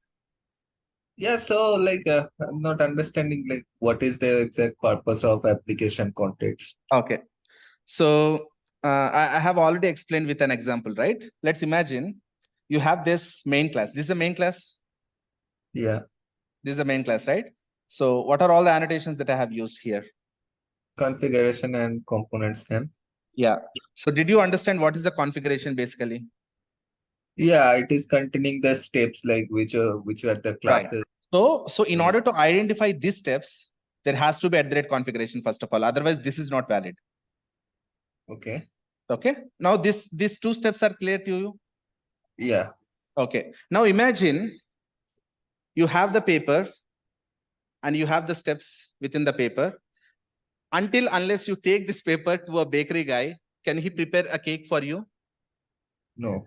Yeah, so I'm not understanding what is the exact purpose of application context. Okay. So I have already explained with an example, right? Let's imagine you have this main class. This is the main class. Yeah. This is the main class, right? So what are all the annotations that I have used here? Configuration and component scan. Yeah. So did you understand what is the configuration basically? Yeah, it is containing the steps which are the classes. Right. So in order to identify these steps, there has to be @configuration first of all. Otherwise, this is not valid. Okay. Okay. Now these two steps are clear to you? Yeah. Okay. Now imagine you have the paper and you have the steps within the paper. Unless you take this paper to a bakery guy, can he prepare a cake for you? No.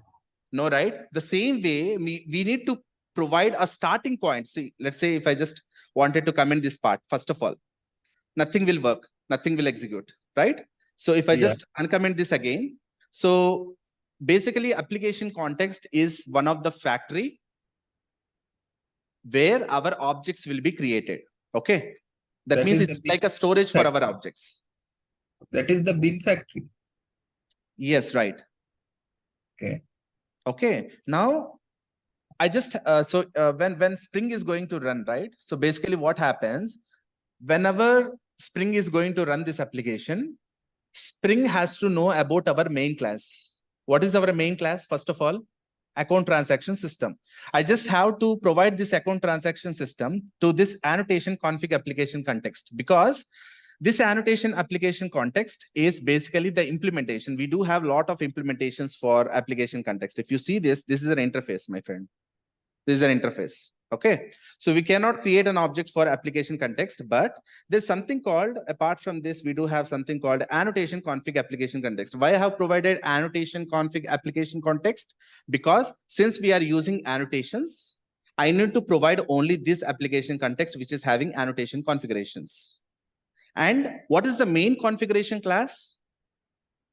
No, right? The same way, we need to provide a starting point. See, let's say if I just wanted to comment this part, first of all, nothing will work, nothing will execute, right? So if I just uncomment this again, so basically application context is one of the factory where our objects will be created. Okay. That means it's like a storage for our objects. That is the bin factory. Yes, right. Okay. Okay. Now, I just when Spring is going to run, right? So basically, what happens whenever Spring is going to run this application, Spring has to know about our main class. What is our main class? First of all, account transaction system. I just have to provide this account transaction system to this annotation config application context, because this annotation application context is basically the implementation. We do have a lot of implementations for application context. If you see this is an interface, my friend. This is an interface. Okay. So we cannot create an object for application context, but there's something called, apart from this, we do have something called annotation config application context. Why I have provided annotation config application context? Because since we are using annotations, I need to provide only this application context, which is having annotation configurations. And what is the main configuration class?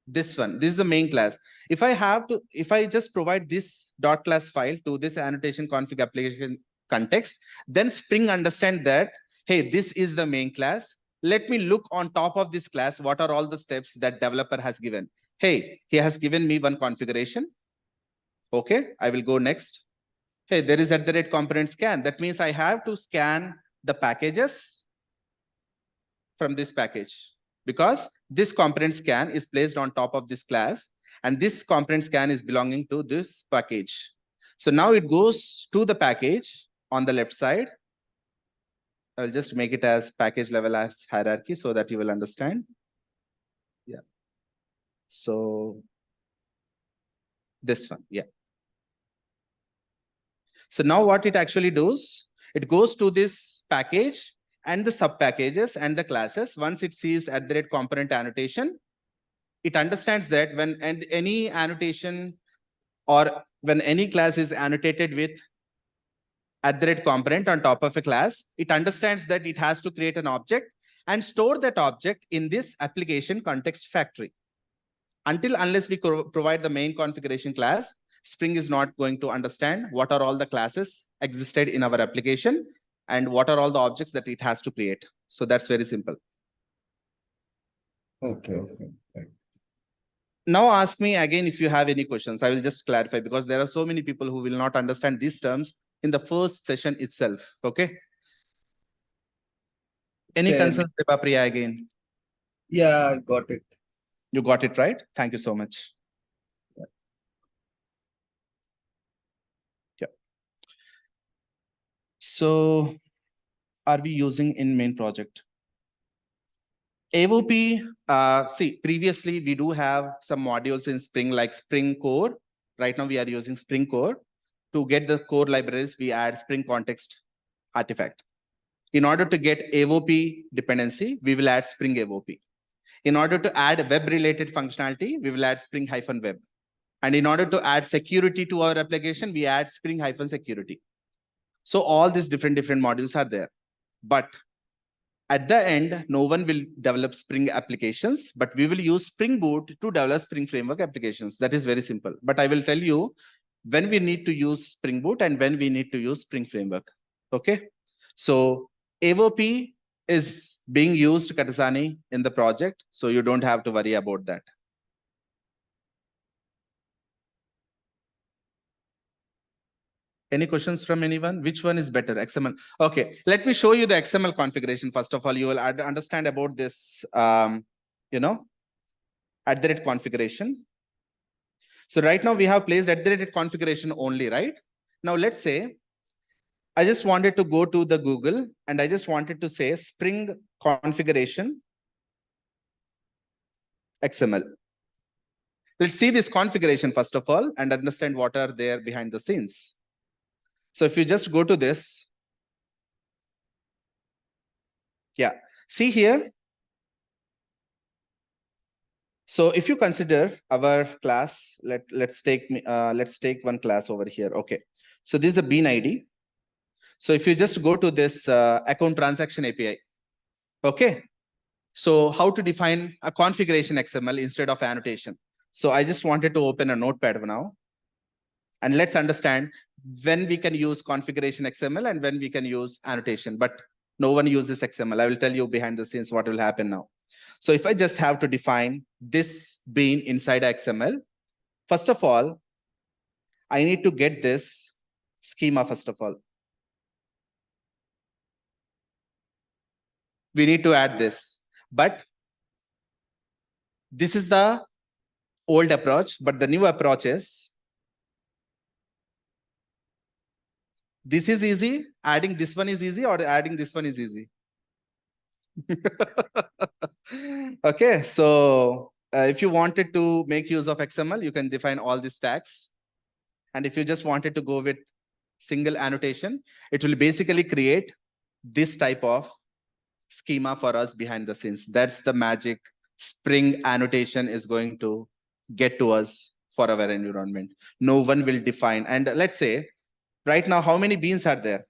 This one. This is the main class. If I just provide this .class file to this annotation config application context, then Spring understand that, hey, this is the main class. Let me look on top of this class. What are all the steps that developer has given? Hey, he has given me one configuration. Okay, I will go next. hey, there is @component scan. That means I have to scan the packages from this package, because this component scan is placed on top of this class, and this component scan is belonging to this package. So now it goes to the package on the left side. I'll just make it as package level as hierarchy so that you will understand. Yeah. So this one, yeah. So now what it actually does, it goes to this package and the sub packages and the classes. Once it sees @component annotation, it understands that when any annotation or when any class is annotated with @component on top of a class, it understands that it has to create an object and store that object in this application context factory. Unless we provide the main configuration class, Spring is not going to understand what are all the classes existed in our application and what are all the objects that it has to create. So that's very simple. Okay. Right. Now ask me again if you have any questions. I will just clarify, because there are so many people who will not understand these terms in the first session itself. Okay. Any Okay. concerns, Priya, again? Yeah, I got it. You got it right. Thank you so much. Yeah. So are we using in main project? AOP, see, previously we do have some modules in Spring like Spring Core. Right now we are using Spring Core. To get the core libraries, we add Spring Context artifact. In order to get AOP dependency, we will add Spring AOP. In order to add web-related functionality, we will add Spring-web. And in order to add security to our application, we add Spring-security. So all these different modules are there. But at the end, no one will develop Spring applications, but we will use Spring Boot to develop Spring Framework applications. That is very simple. But I will tell you when we need to use Spring Boot and when we need to use Spring Framework. Okay. So AOP is being used, Katasani, in the project. So you don't have to worry about that. Any questions from anyone? Which one is better? XML. Okay, let me show you the XML configuration. First of all, you will understand about this, configuration. So right now we have placed configuration only, right? Now let's say I just wanted to go to the Google and I just wanted to say Spring configuration XML. Let's see this configuration first of all and understand what are there behind the scenes. So if you just go to this, yeah, see here. So if you consider our class, let's take one class over here. Okay, so this is a bean ID. So if you just go to this account transaction API, okay. So how to define a configuration XML instead of annotation? So I just wanted to open a notepad now. And let's understand when we can use configuration XML and when we can use annotation, but no one uses XML. I will tell you behind the scenes what will happen now. So if I just have to define this bean inside XML, first of all, I need to get this schema first of all. We need to add this, but this is the old approach, but the new approach is this is easy, adding this one is easy, or adding this one is easy. Okay, so if you wanted to make use of XML, you can define all these tags. And if you just wanted to go with single annotation, it will basically create this type of schema for us behind the scenes. That's the magic Spring annotation is going to get to us for our environment. No one will define. And let's say, right now, how many beans are there?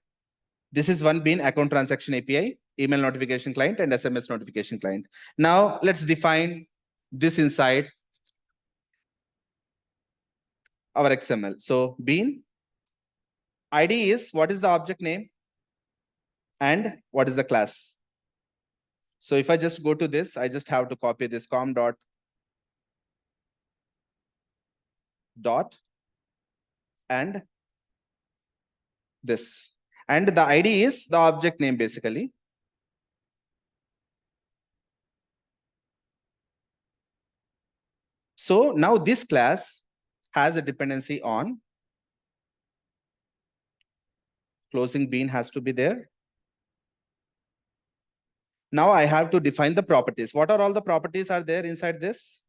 This is one bean, account transaction API, email notification client, and SMS notification client. Now let's define this inside our XML. So bean ID is what is the object name and what is the class. So if I just go to this, I just have to copy this com dot and this. And the ID is the object name basically. So now this class has a dependency on closing bean has to be there. Now I have to define the properties. What are all the properties are there inside this?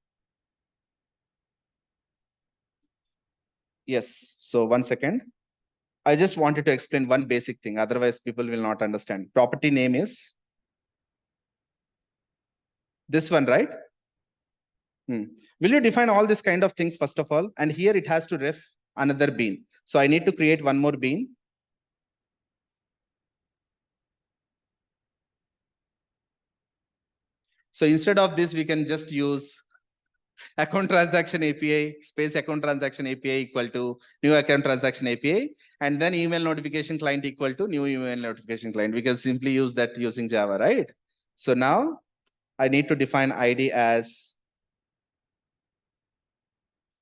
Yes. So 1 second. I just wanted to explain one basic thing. Otherwise, people will not understand. Property name is this one, right? Will you define all these kind of things first of all? And here it has to ref another bean. So I need to create one more bean. So instead of this, we can just use account transaction API space account transaction API equal to new account transaction API, and then email notification client equal to new email notification client. We can simply use that using Java, right? So now I need to define ID as,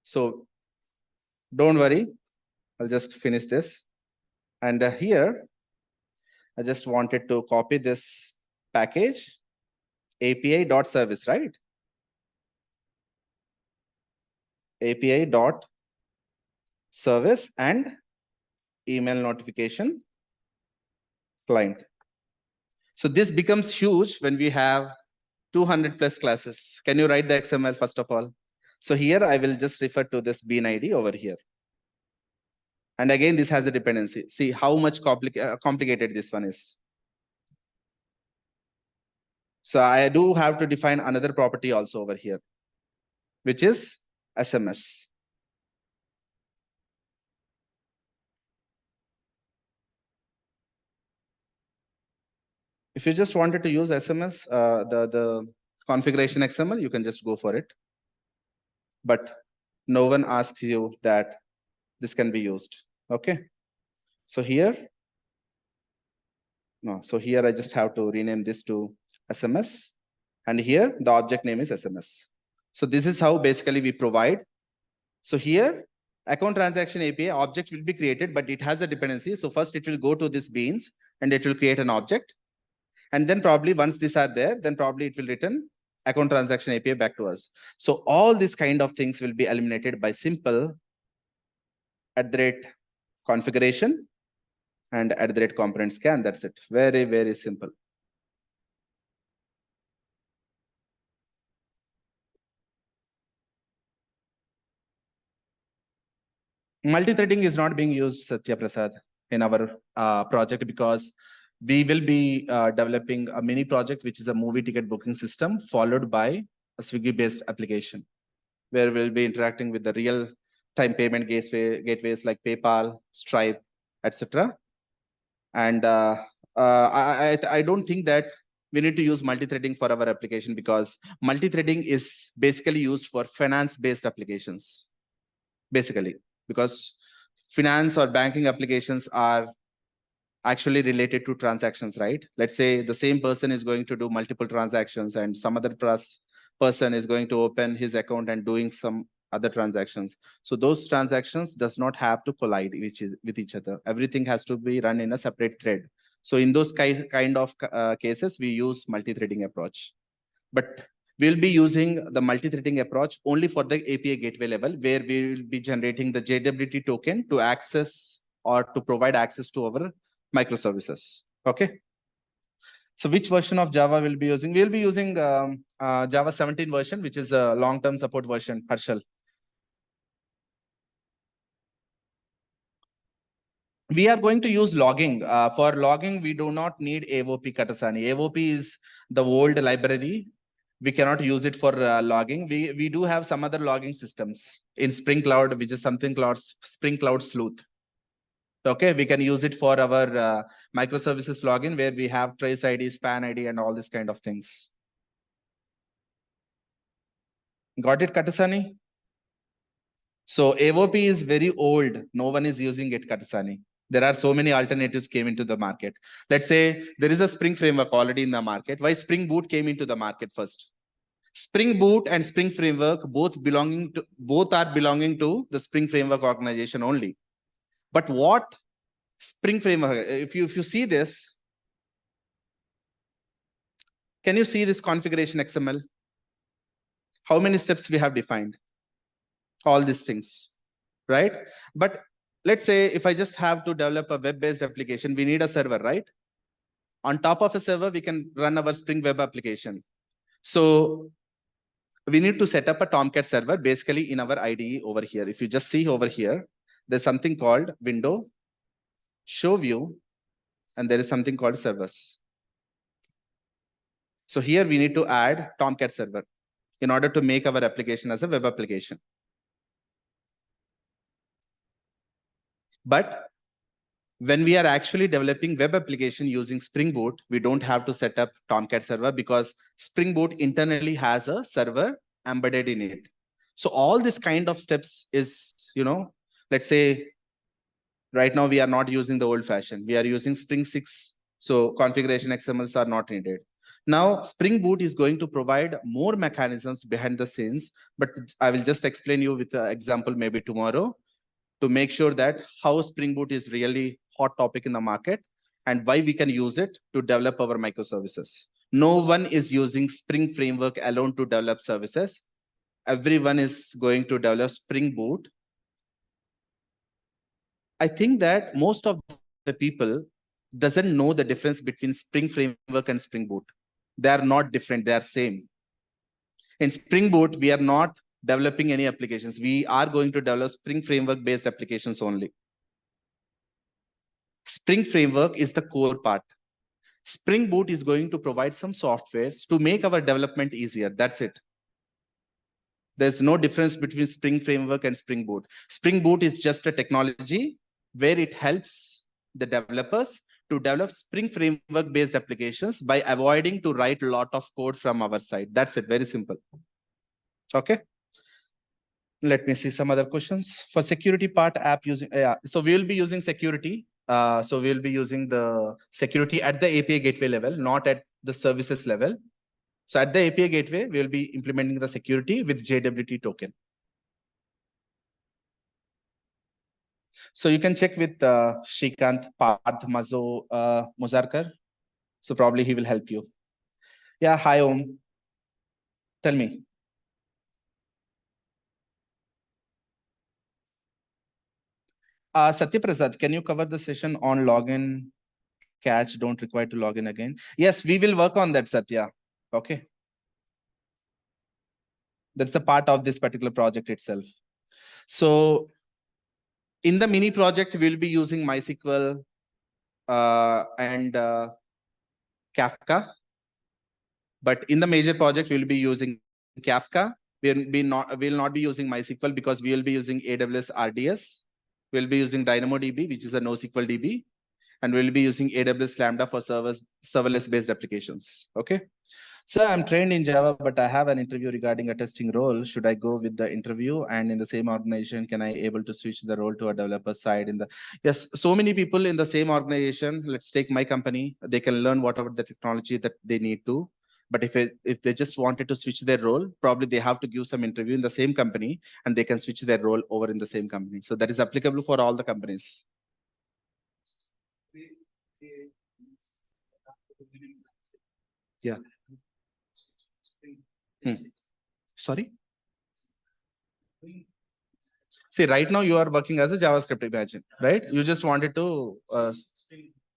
so don't worry, I'll just finish this. And here, I just wanted to copy this package API.service, right? API.service and email notification client. So this becomes huge when we have 200 plus classes. Can you write the XML first of all? So here I will just refer to this bean ID over here. And again, this has a dependency. See how much complicated this one is. So I do have to define another property also over here, which is SMS. If you just wanted to use SMS, the configuration XML, you can just go for it. But no one asks you that this can be used. Okay. So here, no. So here I just have to rename this to SMS. And here the object name is SMS. So this is how basically we provide. So here account transaction API object will be created, but it has a dependency. So first it will go to these beans and it will create an object. And then probably once these are there, then probably it will return account transaction API back to us. So all these kind of things will be eliminated by simple @configuration and @component scan. That's it. Very, very simple. Multi-threading is not being used, Satya Prasad, in our project because we will be developing a mini project, which is a movie ticket booking system, followed by a Swiggy-based application, where we'll be interacting with the real-time payment gateways like PayPal, Stripe, etc. And I don't think that we need to use multi-threading for our application because multi-threading is basically used for finance-based applications, basically, because finance or banking applications are actually related to transactions, right? Let's say the same person is going to do multiple transactions and some other person is going to open his account and doing some other transactions. So those transactions does not have to collide with each other. Everything has to be run in a separate thread. So in those kind of cases, we use multi-threading approach. But we'll be using the multi-threading approach only for the API gateway level, where we will be generating the JWT token to access or to provide access to our microservices. Okay. So which version of Java we'll be using? We'll be using Java 17 version, which is a long-term support version, Harshal. We are going to use logging. For logging, we do not need AOP Katasani. AOP is the old library. We cannot use it for logging. We do have some other logging systems in Spring Cloud, which is something called Spring Cloud Sleuth. Okay, we can use it for our microservices login, where we have trace ID, span ID, and all these kind of things. Got it, Katasani? So AOP is very old. No one is using it, Katasani. There are so many alternatives came into the market. Let's say there is a Spring framework already in the market. Why Spring Boot came into the market first? Spring Boot and Spring Framework both are belonging to the Spring Framework organization only. But what Spring Framework, if you see this, can you see this configuration XML? How many steps we have defined? All these things, right? But let's say if I just have to develop a web-based application, we need a server, right? On top of a server, we can run our Spring Web application. So we need to set up a Tomcat server basically in our IDE over here. If you just see over here, there's something called window, show view, and there is something called servers. So here we need to add Tomcat server in order to make our application as a web application. But when we are actually developing web application using Spring Boot, we don't have to set up Tomcat server because Spring Boot internally has a server embedded in it. So all this kind of steps is, let's say right now we are not using the old fashioned, we are using Spring 6. So configuration XMLs are not needed. Now Spring Boot is going to provide more mechanisms behind the scenes, but I will just explain you with an example maybe tomorrow to make sure that how Spring Boot is really hot topic in the market and why we can use it to develop our microservices. No one is using Spring Framework alone to develop services. Everyone is going to develop Spring Boot. I think that most of the people doesn't know the difference between Spring Framework and Spring Boot. They are not different, they are same. In Spring Boot, we are not developing any applications. We are going to develop Spring Framework based applications only. Spring Framework is the core part. Spring Boot is going to provide some softwares to make our development easier. That's it. There's no difference between Spring Framework and Spring Boot. Spring Boot is just a technology where it helps the developers to develop Spring Framework based applications by avoiding to write a lot of code from our side. That's it. Very simple. Okay. Let me see some other questions. For security part app using, so we will be using security. So we'll be using the security at the API gateway level, not at the services level. So at the API gateway, we will be implementing the security with JWT token. So you can check with Shrikant Parth Mazo Muzarkar. So probably he will help you. Yeah, hi Om. Tell me. Satyaprasad, can you cover the session on login catch? Don't require to log in again. Yes, we will work on that, Satya. Okay. That's a part of this particular project itself. So in the mini project, we'll be using MySQL and Kafka. But in the major project, we'll be using Kafka. We'll not be using MySQL because we will be using AWS RDS. We'll be using DynamoDB, which is a NoSQL DB. And we'll be using AWS Lambda for serverless-based applications. Okay. So I'm trained in Java, but I have an interview regarding a testing role. Should I go with the interview? And in the same organization, can I able to switch the role to a developer side? Yes, so many people in the same organization. Let's take my company. They can learn whatever the technology that they need to. But if they just wanted to switch their role, probably they have to give some interview in the same company, and they can switch their role over in the same company. So that is applicable for all the companies. Yeah. Sorry? See, right now you are working as a JavaScript, imagine, right? You just wanted to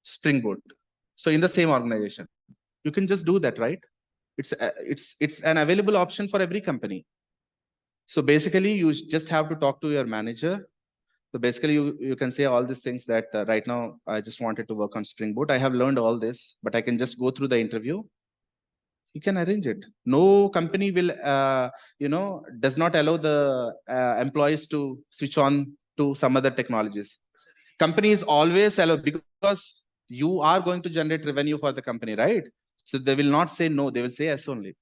Spring Boot. So in the same organization, you can just do that, right? It's an available option for every company. So basically, you just have to talk to your manager. So basically, you can say all these things that right now I just wanted to work on Spring Boot. I have learned all this, but I can just go through the interview. You can arrange it. No company will, does not allow the employees to switch on to some other technologies. Companies always allow because you are going to generate revenue for the company, right? So they will not say no, they will say yes only.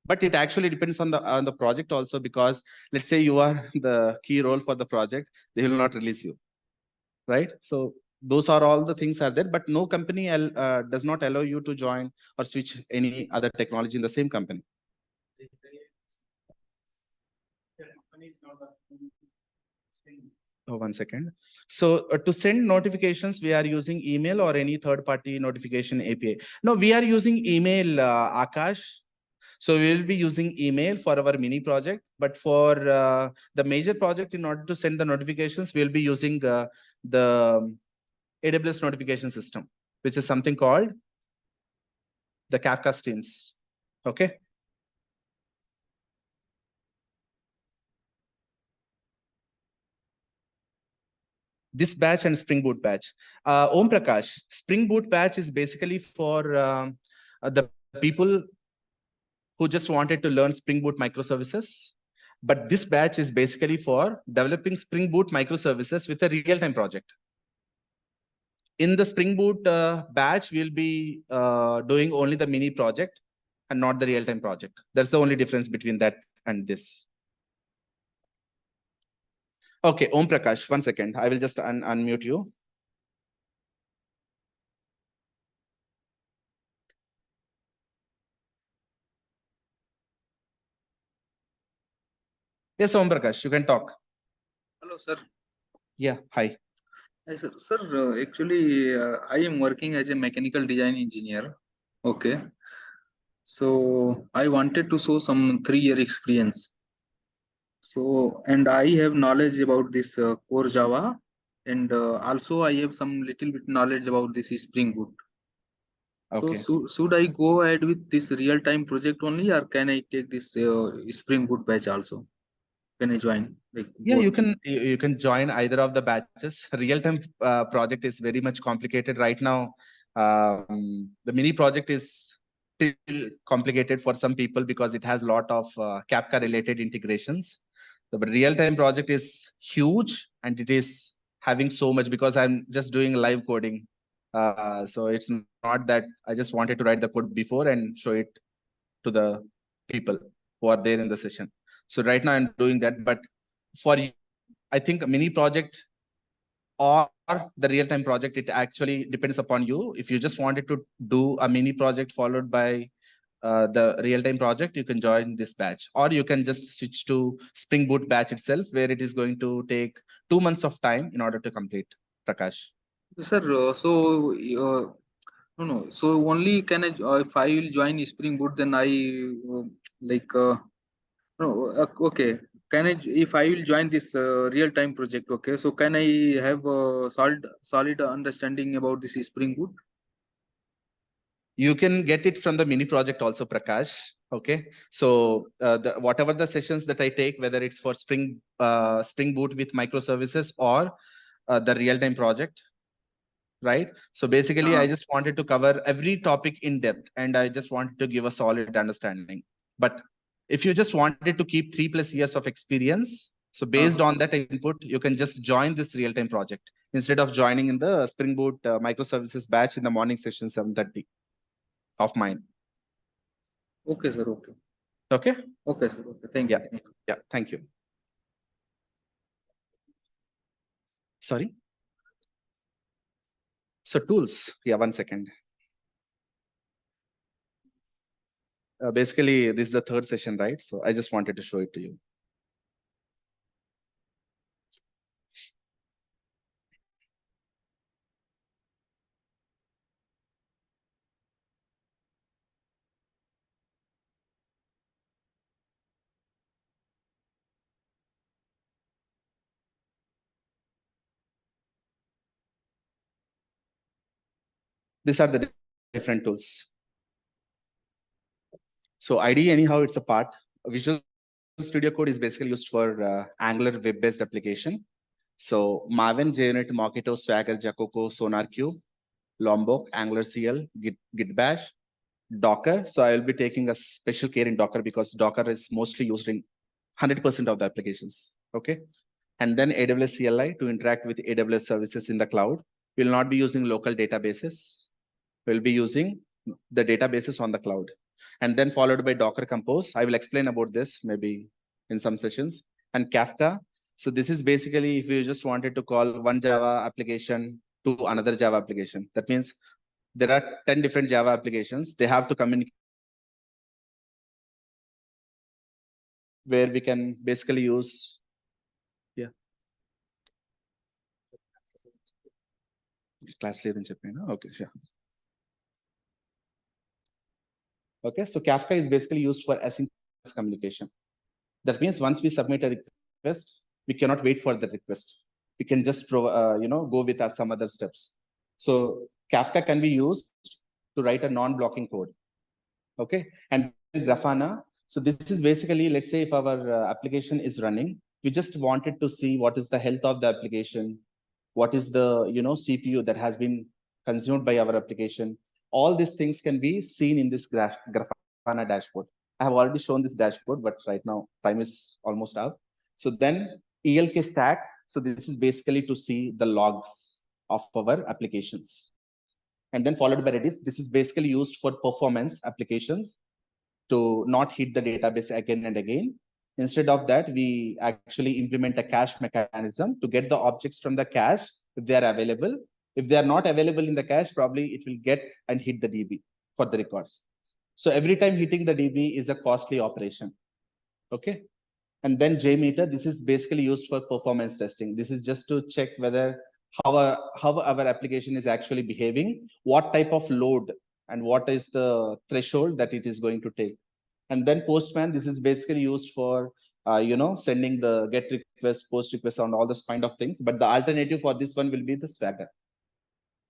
But it actually depends on the project also, because let's say you are the key role for the project, they will not release you, right? So those are all the things are there, but no company does not allow you to join or switch any other technology in the same company. Oh, 1 second. So to send notifications, we are using email or any third-party notification API. No, we are using email, Akash. So we will be using email for our mini project, but for the major project, in order to send the notifications, we'll be using the AWS notification system, which is something called the Kafka Streams. Okay. This batch and Spring Boot batch. Om Prakash, Spring Boot batch is basically for the people who just wanted to learn Spring Boot microservices. But this batch is basically for developing Spring Boot microservices with a real-time project. In the Spring Boot batch, we'll be doing only the mini project and not the real-time project. That's the only difference between that and this. Okay, Om Prakash, 1 second. I will just unmute you. Yes, Om Prakash, you can talk. Hello, sir. Yeah, hi. Hi, sir. Sir, actually, I am working as a mechanical design engineer. Okay. So I wanted to show some 3-year experience. So, and I have knowledge about this core Java, and also I have some little bit knowledge about this Spring Boot. Okay. So, should I go ahead with this real-time project only, or can I take this Spring Boot batch also? Can I join? Like Yeah, both? you can join either of the batches. Real-time project is very much complicated right now. The mini project is still complicated for some people because it has a lot of Kafka-related integrations. So, but real-time project is huge and it is having so much because I'm just doing live coding. So it's not that I just wanted to write the code before and show it to the people who are there in the session. So right now I'm doing that, but for you, I think a mini project or the real-time project, it actually depends upon you. If you just wanted to do a mini project followed by the real-time project, you can join this batch, or you can just switch to Spring Boot batch itself, where it is going to take 2 months of time in order to complete. Prakash. Sir, no. So only can I, if I will join Spring Boot, then I no. Okay. Can I, if I will join this real-time project? Okay. So can I have a solid understanding about this Spring Boot? You can get it from the mini project also, Prakash. Okay. So whatever the sessions that I take, whether it's for Spring Boot with microservices or the real-time project, right? So basically, I just wanted to cover every topic in depth, and I just wanted to give a solid understanding. But if you just wanted to keep 3+ years of experience, so based on that input, you can just join this real-time project instead of joining in the Spring Boot microservices batch in the morning session 7:30 of mine. Okay, sir. Okay. Okay. Okay, sir. Okay. Thank you. Yeah. Thank you. Sorry. So tools. Yeah. 1 second. Basically, this is the third session, right? So I just wanted to show it to you. These are the different tools. So IDE, anyhow, it's a part. Visual Studio Code is basically used for Angular web-based application. So Maven, JUnit, Mockito, Swagger, Jacoco, SonarQube, Lombok, Angular CL, Git Bash, Docker. So I will be taking a special care in Docker because Docker is mostly used in 100% of the applications. Okay. And then AWS CLI to interact with AWS services in the cloud. We'll not be using local databases. We'll be using the databases on the cloud. And then followed by Docker Compose. I will explain about this maybe in some sessions. And Kafka. So this is basically if you just wanted to call one Java application to another Java application. That means there are 10 different Java applications. They have to communicate where we can basically use. Yeah. Class leading Japan. Okay, sure. Okay, so Kafka is basically used for asynchronous communication. That means once we submit a request, we cannot wait for the request. We can just go with some other steps. So Kafka can be used to write a non-blocking code. Okay, and Grafana. So this is basically, let's say if our application is running, we just wanted to see what is the health of the application, what is the CPU that has been consumed by our application. All these things can be seen in this Grafana dashboard. I have already shown this dashboard, but right now time is almost out. So then ELK stack. So this is basically to see the logs of our applications. And then followed by Redis. This is basically used for performance applications to not hit the database again and again. Instead of that, we actually implement a cache mechanism to get the objects from the cache if they are available. If they are not available in the cache, probably it will get and hit the DB for the records. So every time hitting the DB is a costly operation. Okay. And then JMeter, this is basically used for performance testing. This is just to check whether how our application is actually behaving, what type of load and what is the threshold that it is going to take. And then Postman, this is basically used for sending the get request, post request, and all those kind of things. But the alternative for this one will be the Swagger.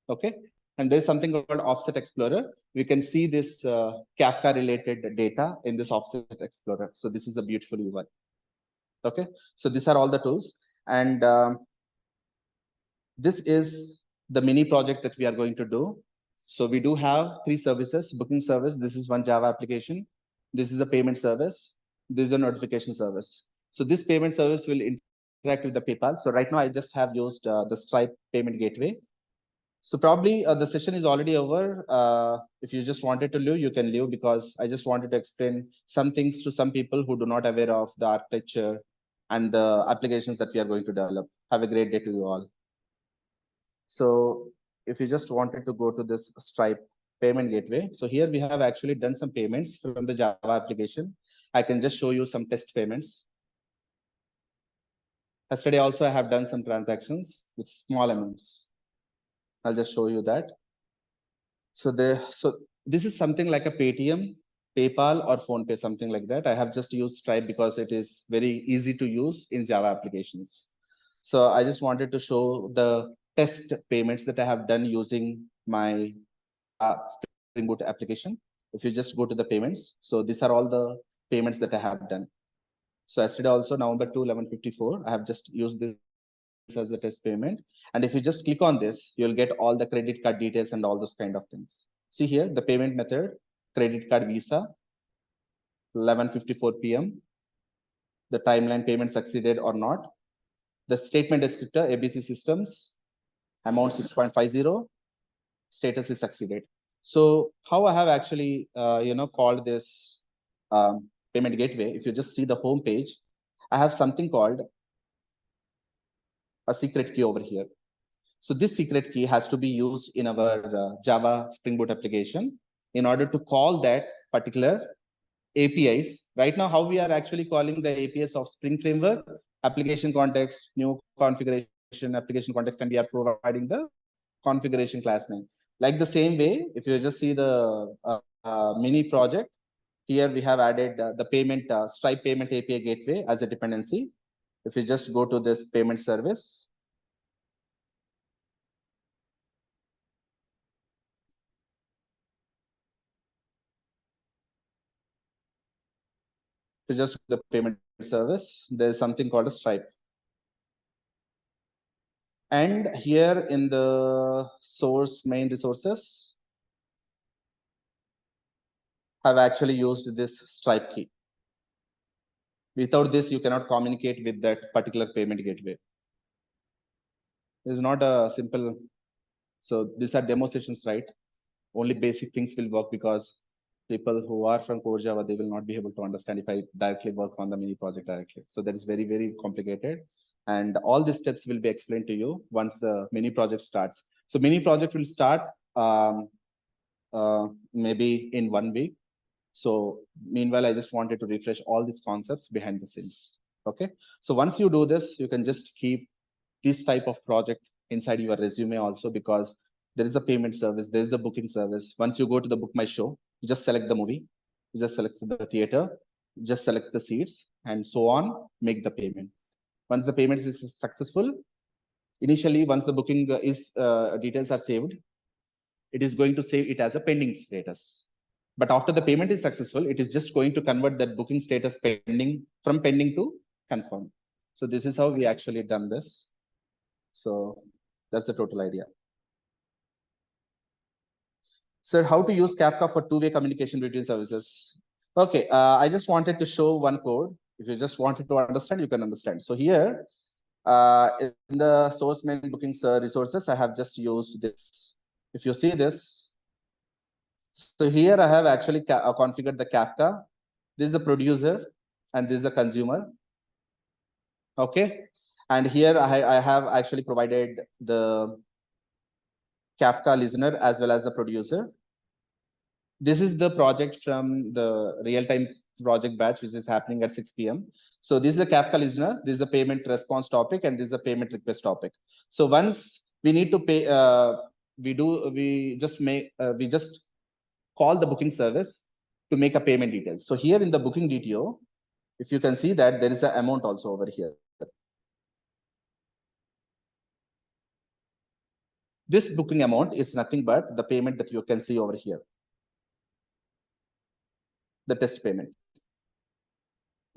Okay. And there's something called Offset Explorer. We can see this Kafka related data in this Offset Explorer. So this is a beautiful UI. Okay. So these are all the tools. And this is the mini project that we are going to do. So we do have 3 services: booking service. This is one Java application. This is a payment service. This is a notification service. So this payment service will interact with the PayPal. So right now I just have used the Stripe payment gateway. So probably the session is already over. If you just wanted to leave, you can leave, because I just wanted to explain some things to some people who do not aware of the architecture and the applications that we are going to develop. Have a great day to you all. So if you just wanted to go to this Stripe payment gateway, so here we have actually done some payments from the Java application. I can just show you some test payments. Yesterday also I have done some transactions with small amounts. I'll just show you that. So this is something like a Paytm, PayPal, or PhonePe, something like that. I have just used Stripe because it is very easy to use in Java applications. So I just wanted to show the test payments that I have done using my Spring Boot application. If you just go to the payments, so these are all the payments that I have done. So yesterday also, November 2, 11:54, I have just used this as a test payment. And if you just click on this, you'll get all the credit card details and all those kind of things. See here, the payment method, credit card Visa, 11:54 p.m. The timeline, payment succeeded or not. The statement descriptor, ABC Systems, amount 6.50, status is succeeded. So how I have actually, called this payment gateway, if you just see the home page, I have something called a secret key over here. So this secret key has to be used in our Java Spring Boot application in order to call that particular APIs. Right now, how we are actually calling the APIs of Spring Framework, application context, new configuration, application context, and we are providing the configuration class name. Like the same way, if you just see the mini project, here we have added the payment Stripe payment API gateway as a dependency. If you just go to this payment service, to just the payment service, there's something called a Stripe. And here in the source main resources, I've actually used this Stripe key. Without this, you cannot communicate with that particular payment gateway. It's not a simple. So these are demo sessions, right? Only basic things will work, because people who are from core Java, they will not be able to understand if I directly work on the mini project directly. So that is very, very complicated. And all these steps will be explained to you once the mini project starts. So mini project will start maybe in 1 week. So meanwhile, I just wanted to refresh all these concepts behind the scenes. Okay. So once you do this, you can just keep this type of project inside your resume also, because there is a payment service, there is a booking service. Once you go to the Book My Show, you just select the movie, you just select the theater, just select the seats, and so on, make the payment. Once the payment is successful, initially, once the booking details are saved, it is going to save it as a pending status. But after the payment is successful, it is just going to convert that booking status pending from pending to confirmed. So this is how we actually done this. So that's the total idea. So how to use Kafka for two-way communication between services? Okay, I just wanted to show one code. If you just wanted to understand, you can understand. So here, in the source main booking resources, I have just used this. If you see this, so here I have actually configured the Kafka. This is a producer and this is a consumer. Okay, and here I have actually provided the Kafka listener as well as the producer. This is the project from the real-time project batch, which is happening at 6 p.m. So this is a Kafka listener, this is a payment response topic, and this is a payment request topic. So once we need to pay, we just call the booking service to make a payment details. So here in the booking DTO, if you can see that there is an amount also over here. This booking amount is nothing but the payment that you can see over here, the test payment.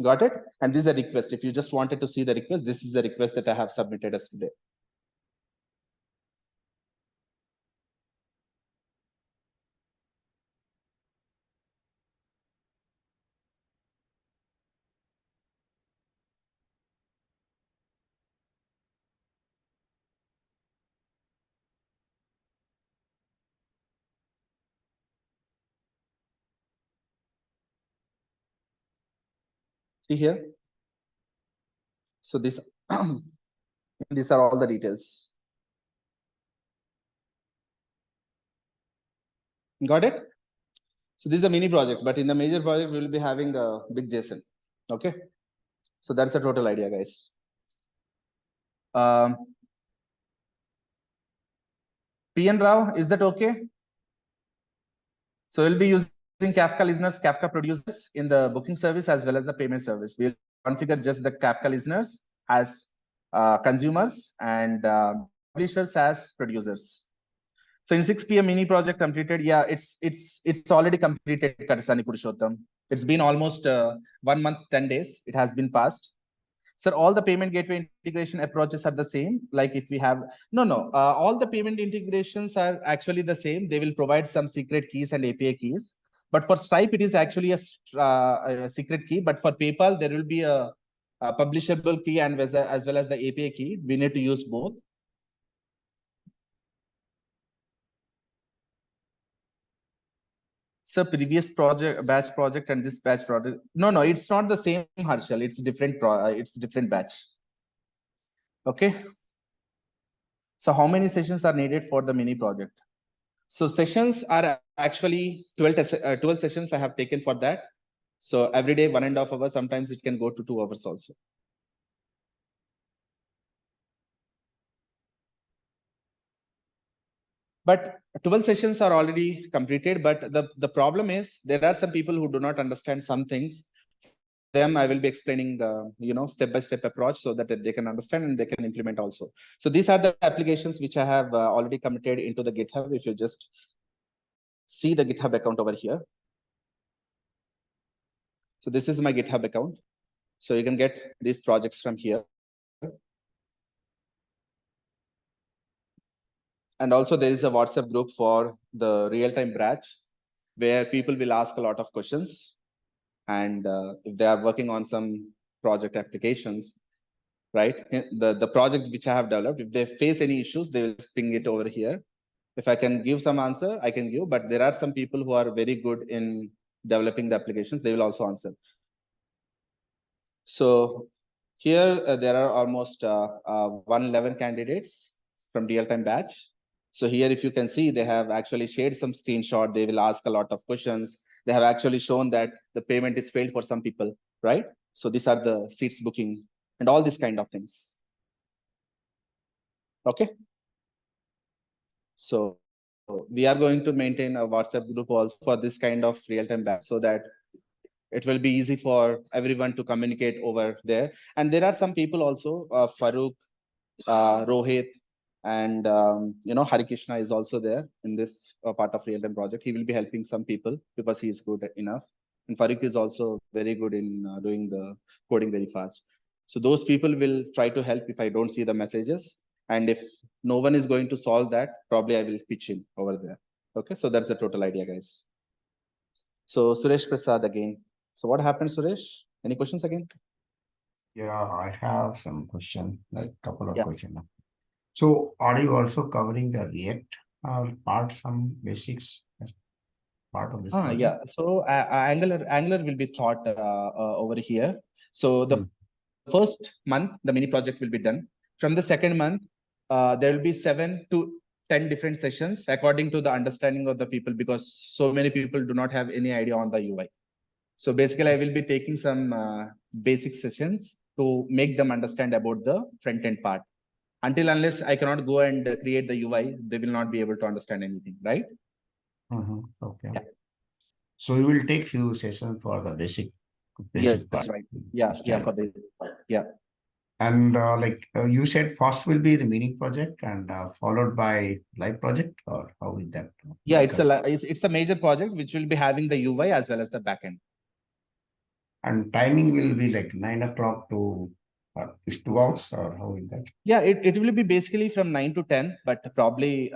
Got it? And this is a request. If you just wanted to see the request, this is the request that I have submitted yesterday. See here. So this, these are all the details. Got it? So this is a mini project, but in the major project, we will be having a big JSON. Okay. So that's the total idea, guys. PN Rao, is that okay? So we'll be using Kafka listeners, Kafka producers in the booking service as well as the payment service. We'll configure just the Kafka listeners as consumers and publishers as producers. So in 6 p.m. mini project completed. Yeah, it's already completed, Katasani Purushottam. It's been almost 1 month, 10 days. It has been passed. Sir, all the payment gateway integration approaches are the same. Like if we have, all the payment integrations are actually the same. They will provide some secret keys and API keys. But for Stripe, it is actually a secret key. But for PayPal, there will be a publishable key and as well as the API key. We need to use both. So previous batch project and this batch project. No, it's not the same, Harshal. It's different. It's different batch. Okay. So how many sessions are needed for the mini project? So sessions are actually 12 sessions I have taken for that. So every day 1.5 hours. Sometimes it can go to 2 hours also. But 12 sessions are already completed. But the problem is there are some people who do not understand some things. Them I will be explaining step-by-step approach so that they can understand and they can implement also. So these are the applications which I have already committed into the GitHub. If you just see the GitHub account over here. So this is my GitHub account. So you can get these projects from here. And also there is a WhatsApp group for the real-time batch where people will ask a lot of questions. And if they are working on some project applications, right? The project which I have developed, if they face any issues, they will ping it over here. If I can give some answer, I can give, but there are some people who are very good in developing the applications, they will also answer. So here there are almost 111 candidates from real-time batch. So here, if you can see, they have actually shared some screenshot. They will ask a lot of questions. They have actually shown that the payment is failed for some people, right? So these are the seats booking and all these kind of things. Okay. So we are going to maintain a WhatsApp group also for this kind of real-time batch so that it will be easy for everyone to communicate over there. And there are some people also, Farooq, Rohit, and Harikrishna is also there in this part of real-time project. He will be helping some people because he is good enough. And Farooq is also very good in doing the coding very fast. So those people will try to help if I don't see the messages. And if no one is going to solve that, probably I will pitch in over there. Okay, so that's the total idea, guys. So Suresh Prasad again. So what happened, Suresh? Any questions again? Yeah, I have some question, like couple of Yeah. questions. So are you also covering the React part, some basics as part of this project? Yeah. So Angular will be taught over here. So the first month, the mini project will be done. From the second month, there will be 7 to 10 different sessions according to the understanding of the people, because so many people do not have any idea on the UI. So basically, I will be taking some basic sessions to make them understand about the front end part. Until unless I cannot go and create the UI, they will not be able to understand anything, right? Okay. Yeah. So you will take few sessions for the basic Yes, part. right. Yeah, for the And you said first will be the mini project and followed by live project, or how is that? yeah. It's a major project which will be having the UI as well as the backend. And timing will be like 9 o'clock to is 2 hours, or how is that? Yeah, it will be basically from 9 to 10, but probably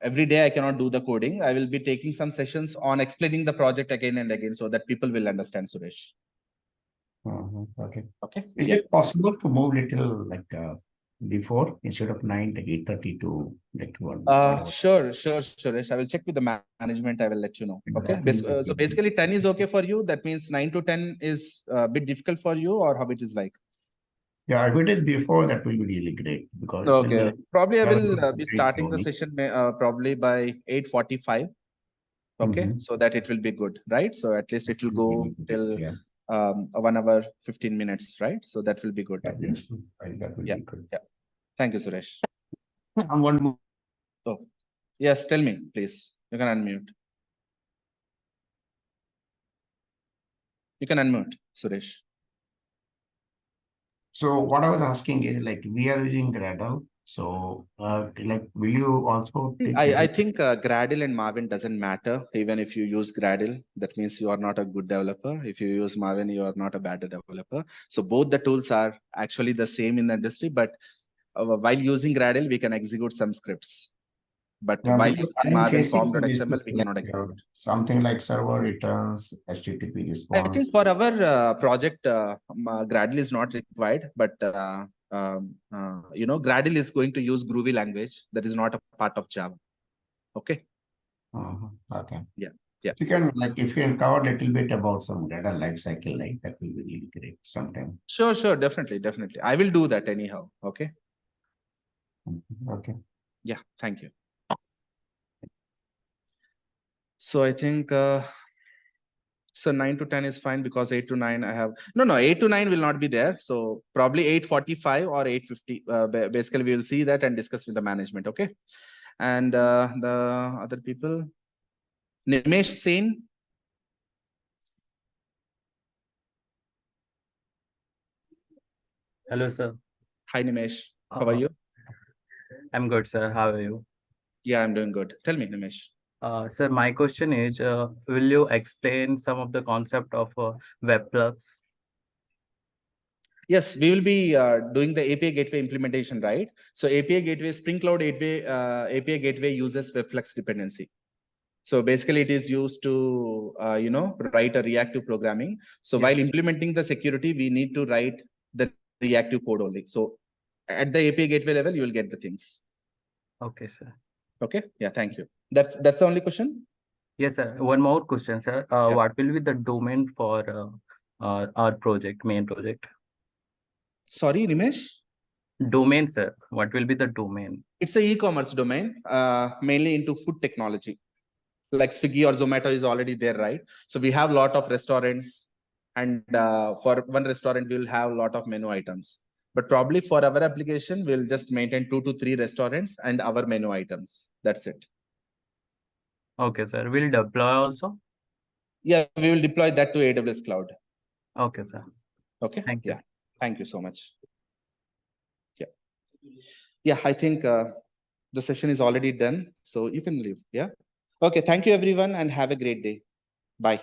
every day I cannot do the coding. I will be taking some sessions on explaining the project again and again so that people will understand, Suresh. Okay. Okay. Is it possible to move little like before, instead of 9 to 8:30 to like 1? Sure, Suresh. I will check with the management. I will let you know. Okay. So basically 10 is okay for you. That means 9 to 10 is a bit difficult for you, or how it is like? Yeah, if it is before, that will be really great, because Okay. Probably I will be very starting the slowly. session probably by 8:45. Okay. So that it will be good, right? So at least it will go till 1 hour, 15 minutes, right? So that will be good. That will be good. Yeah. Thank you, Suresh. And one more. Oh, yes. Tell me, please. You can unmute. You can unmute, Suresh. So what I was asking is, like, we are using Gradle. So like, will you also teach I think Gradle and Maven doesn't matter. Even if you use Gradle, that means you are not a good developer. If you use Maven, you are not a bad developer. So both the tools are actually the same in the industry, but while using Gradle, we can execute some scripts. But while using Maven form.xml, we cannot execute. Something like server returns, HTTP response. I think for our project, Gradle is not required, but Gradle is going to use Groovy language that is not a part of Java. Okay. Okay. Yeah. If you can cover a little bit about some Gradle lifecycle, like that will be really great sometime. Sure, definitely. I will do that anyhow. Okay. Okay. Yeah. Thank you. So I think so 9 to 10 is fine, because 8 to 9 I have 8 to 9 will not be there. So probably 8:45 or 8:50. Basically, we will see that and discuss with the management. Okay. And the other people, Nimesh Sen. Hello, sir. Hi, Nimesh. How are you? I'm good, sir. How are you? Yeah, I'm doing good. Tell me, Nimesh. Sir, my question is, will you explain some of the concept of web plugs? Yes, we will be doing the API gateway implementation, right? So API gateway, Spring Cloud API gateway uses WebFlux dependency. So basically, it is used to write a reactive programming. So while implementing the security, we need to write the reactive code only. So at the API gateway level, you will get the things. Okay, sir. Okay. Yeah. Thank you. That's the only question. Yes, sir. One more question, sir. What will be the domain for our project, main project? Sorry, Nimesh. Domain, sir. What will be the domain? It's a e-commerce domain, mainly into food technology. Like Swiggy or Zomato is already there, right? So we have a lot of restaurants, and for one restaurant, we will have a lot of menu items. But probably for our application, we'll just maintain 2 to 3 restaurants and our menu items. That's it. Okay, sir. Will deploy also? Yeah, we will deploy that to AWS Cloud. Okay, sir. Okay. Thank you. Yeah. Thank you so much. Yeah. Yeah, I think the session is already done. So you can leave. Yeah. Okay. Thank you, everyone, and have a great day. Bye.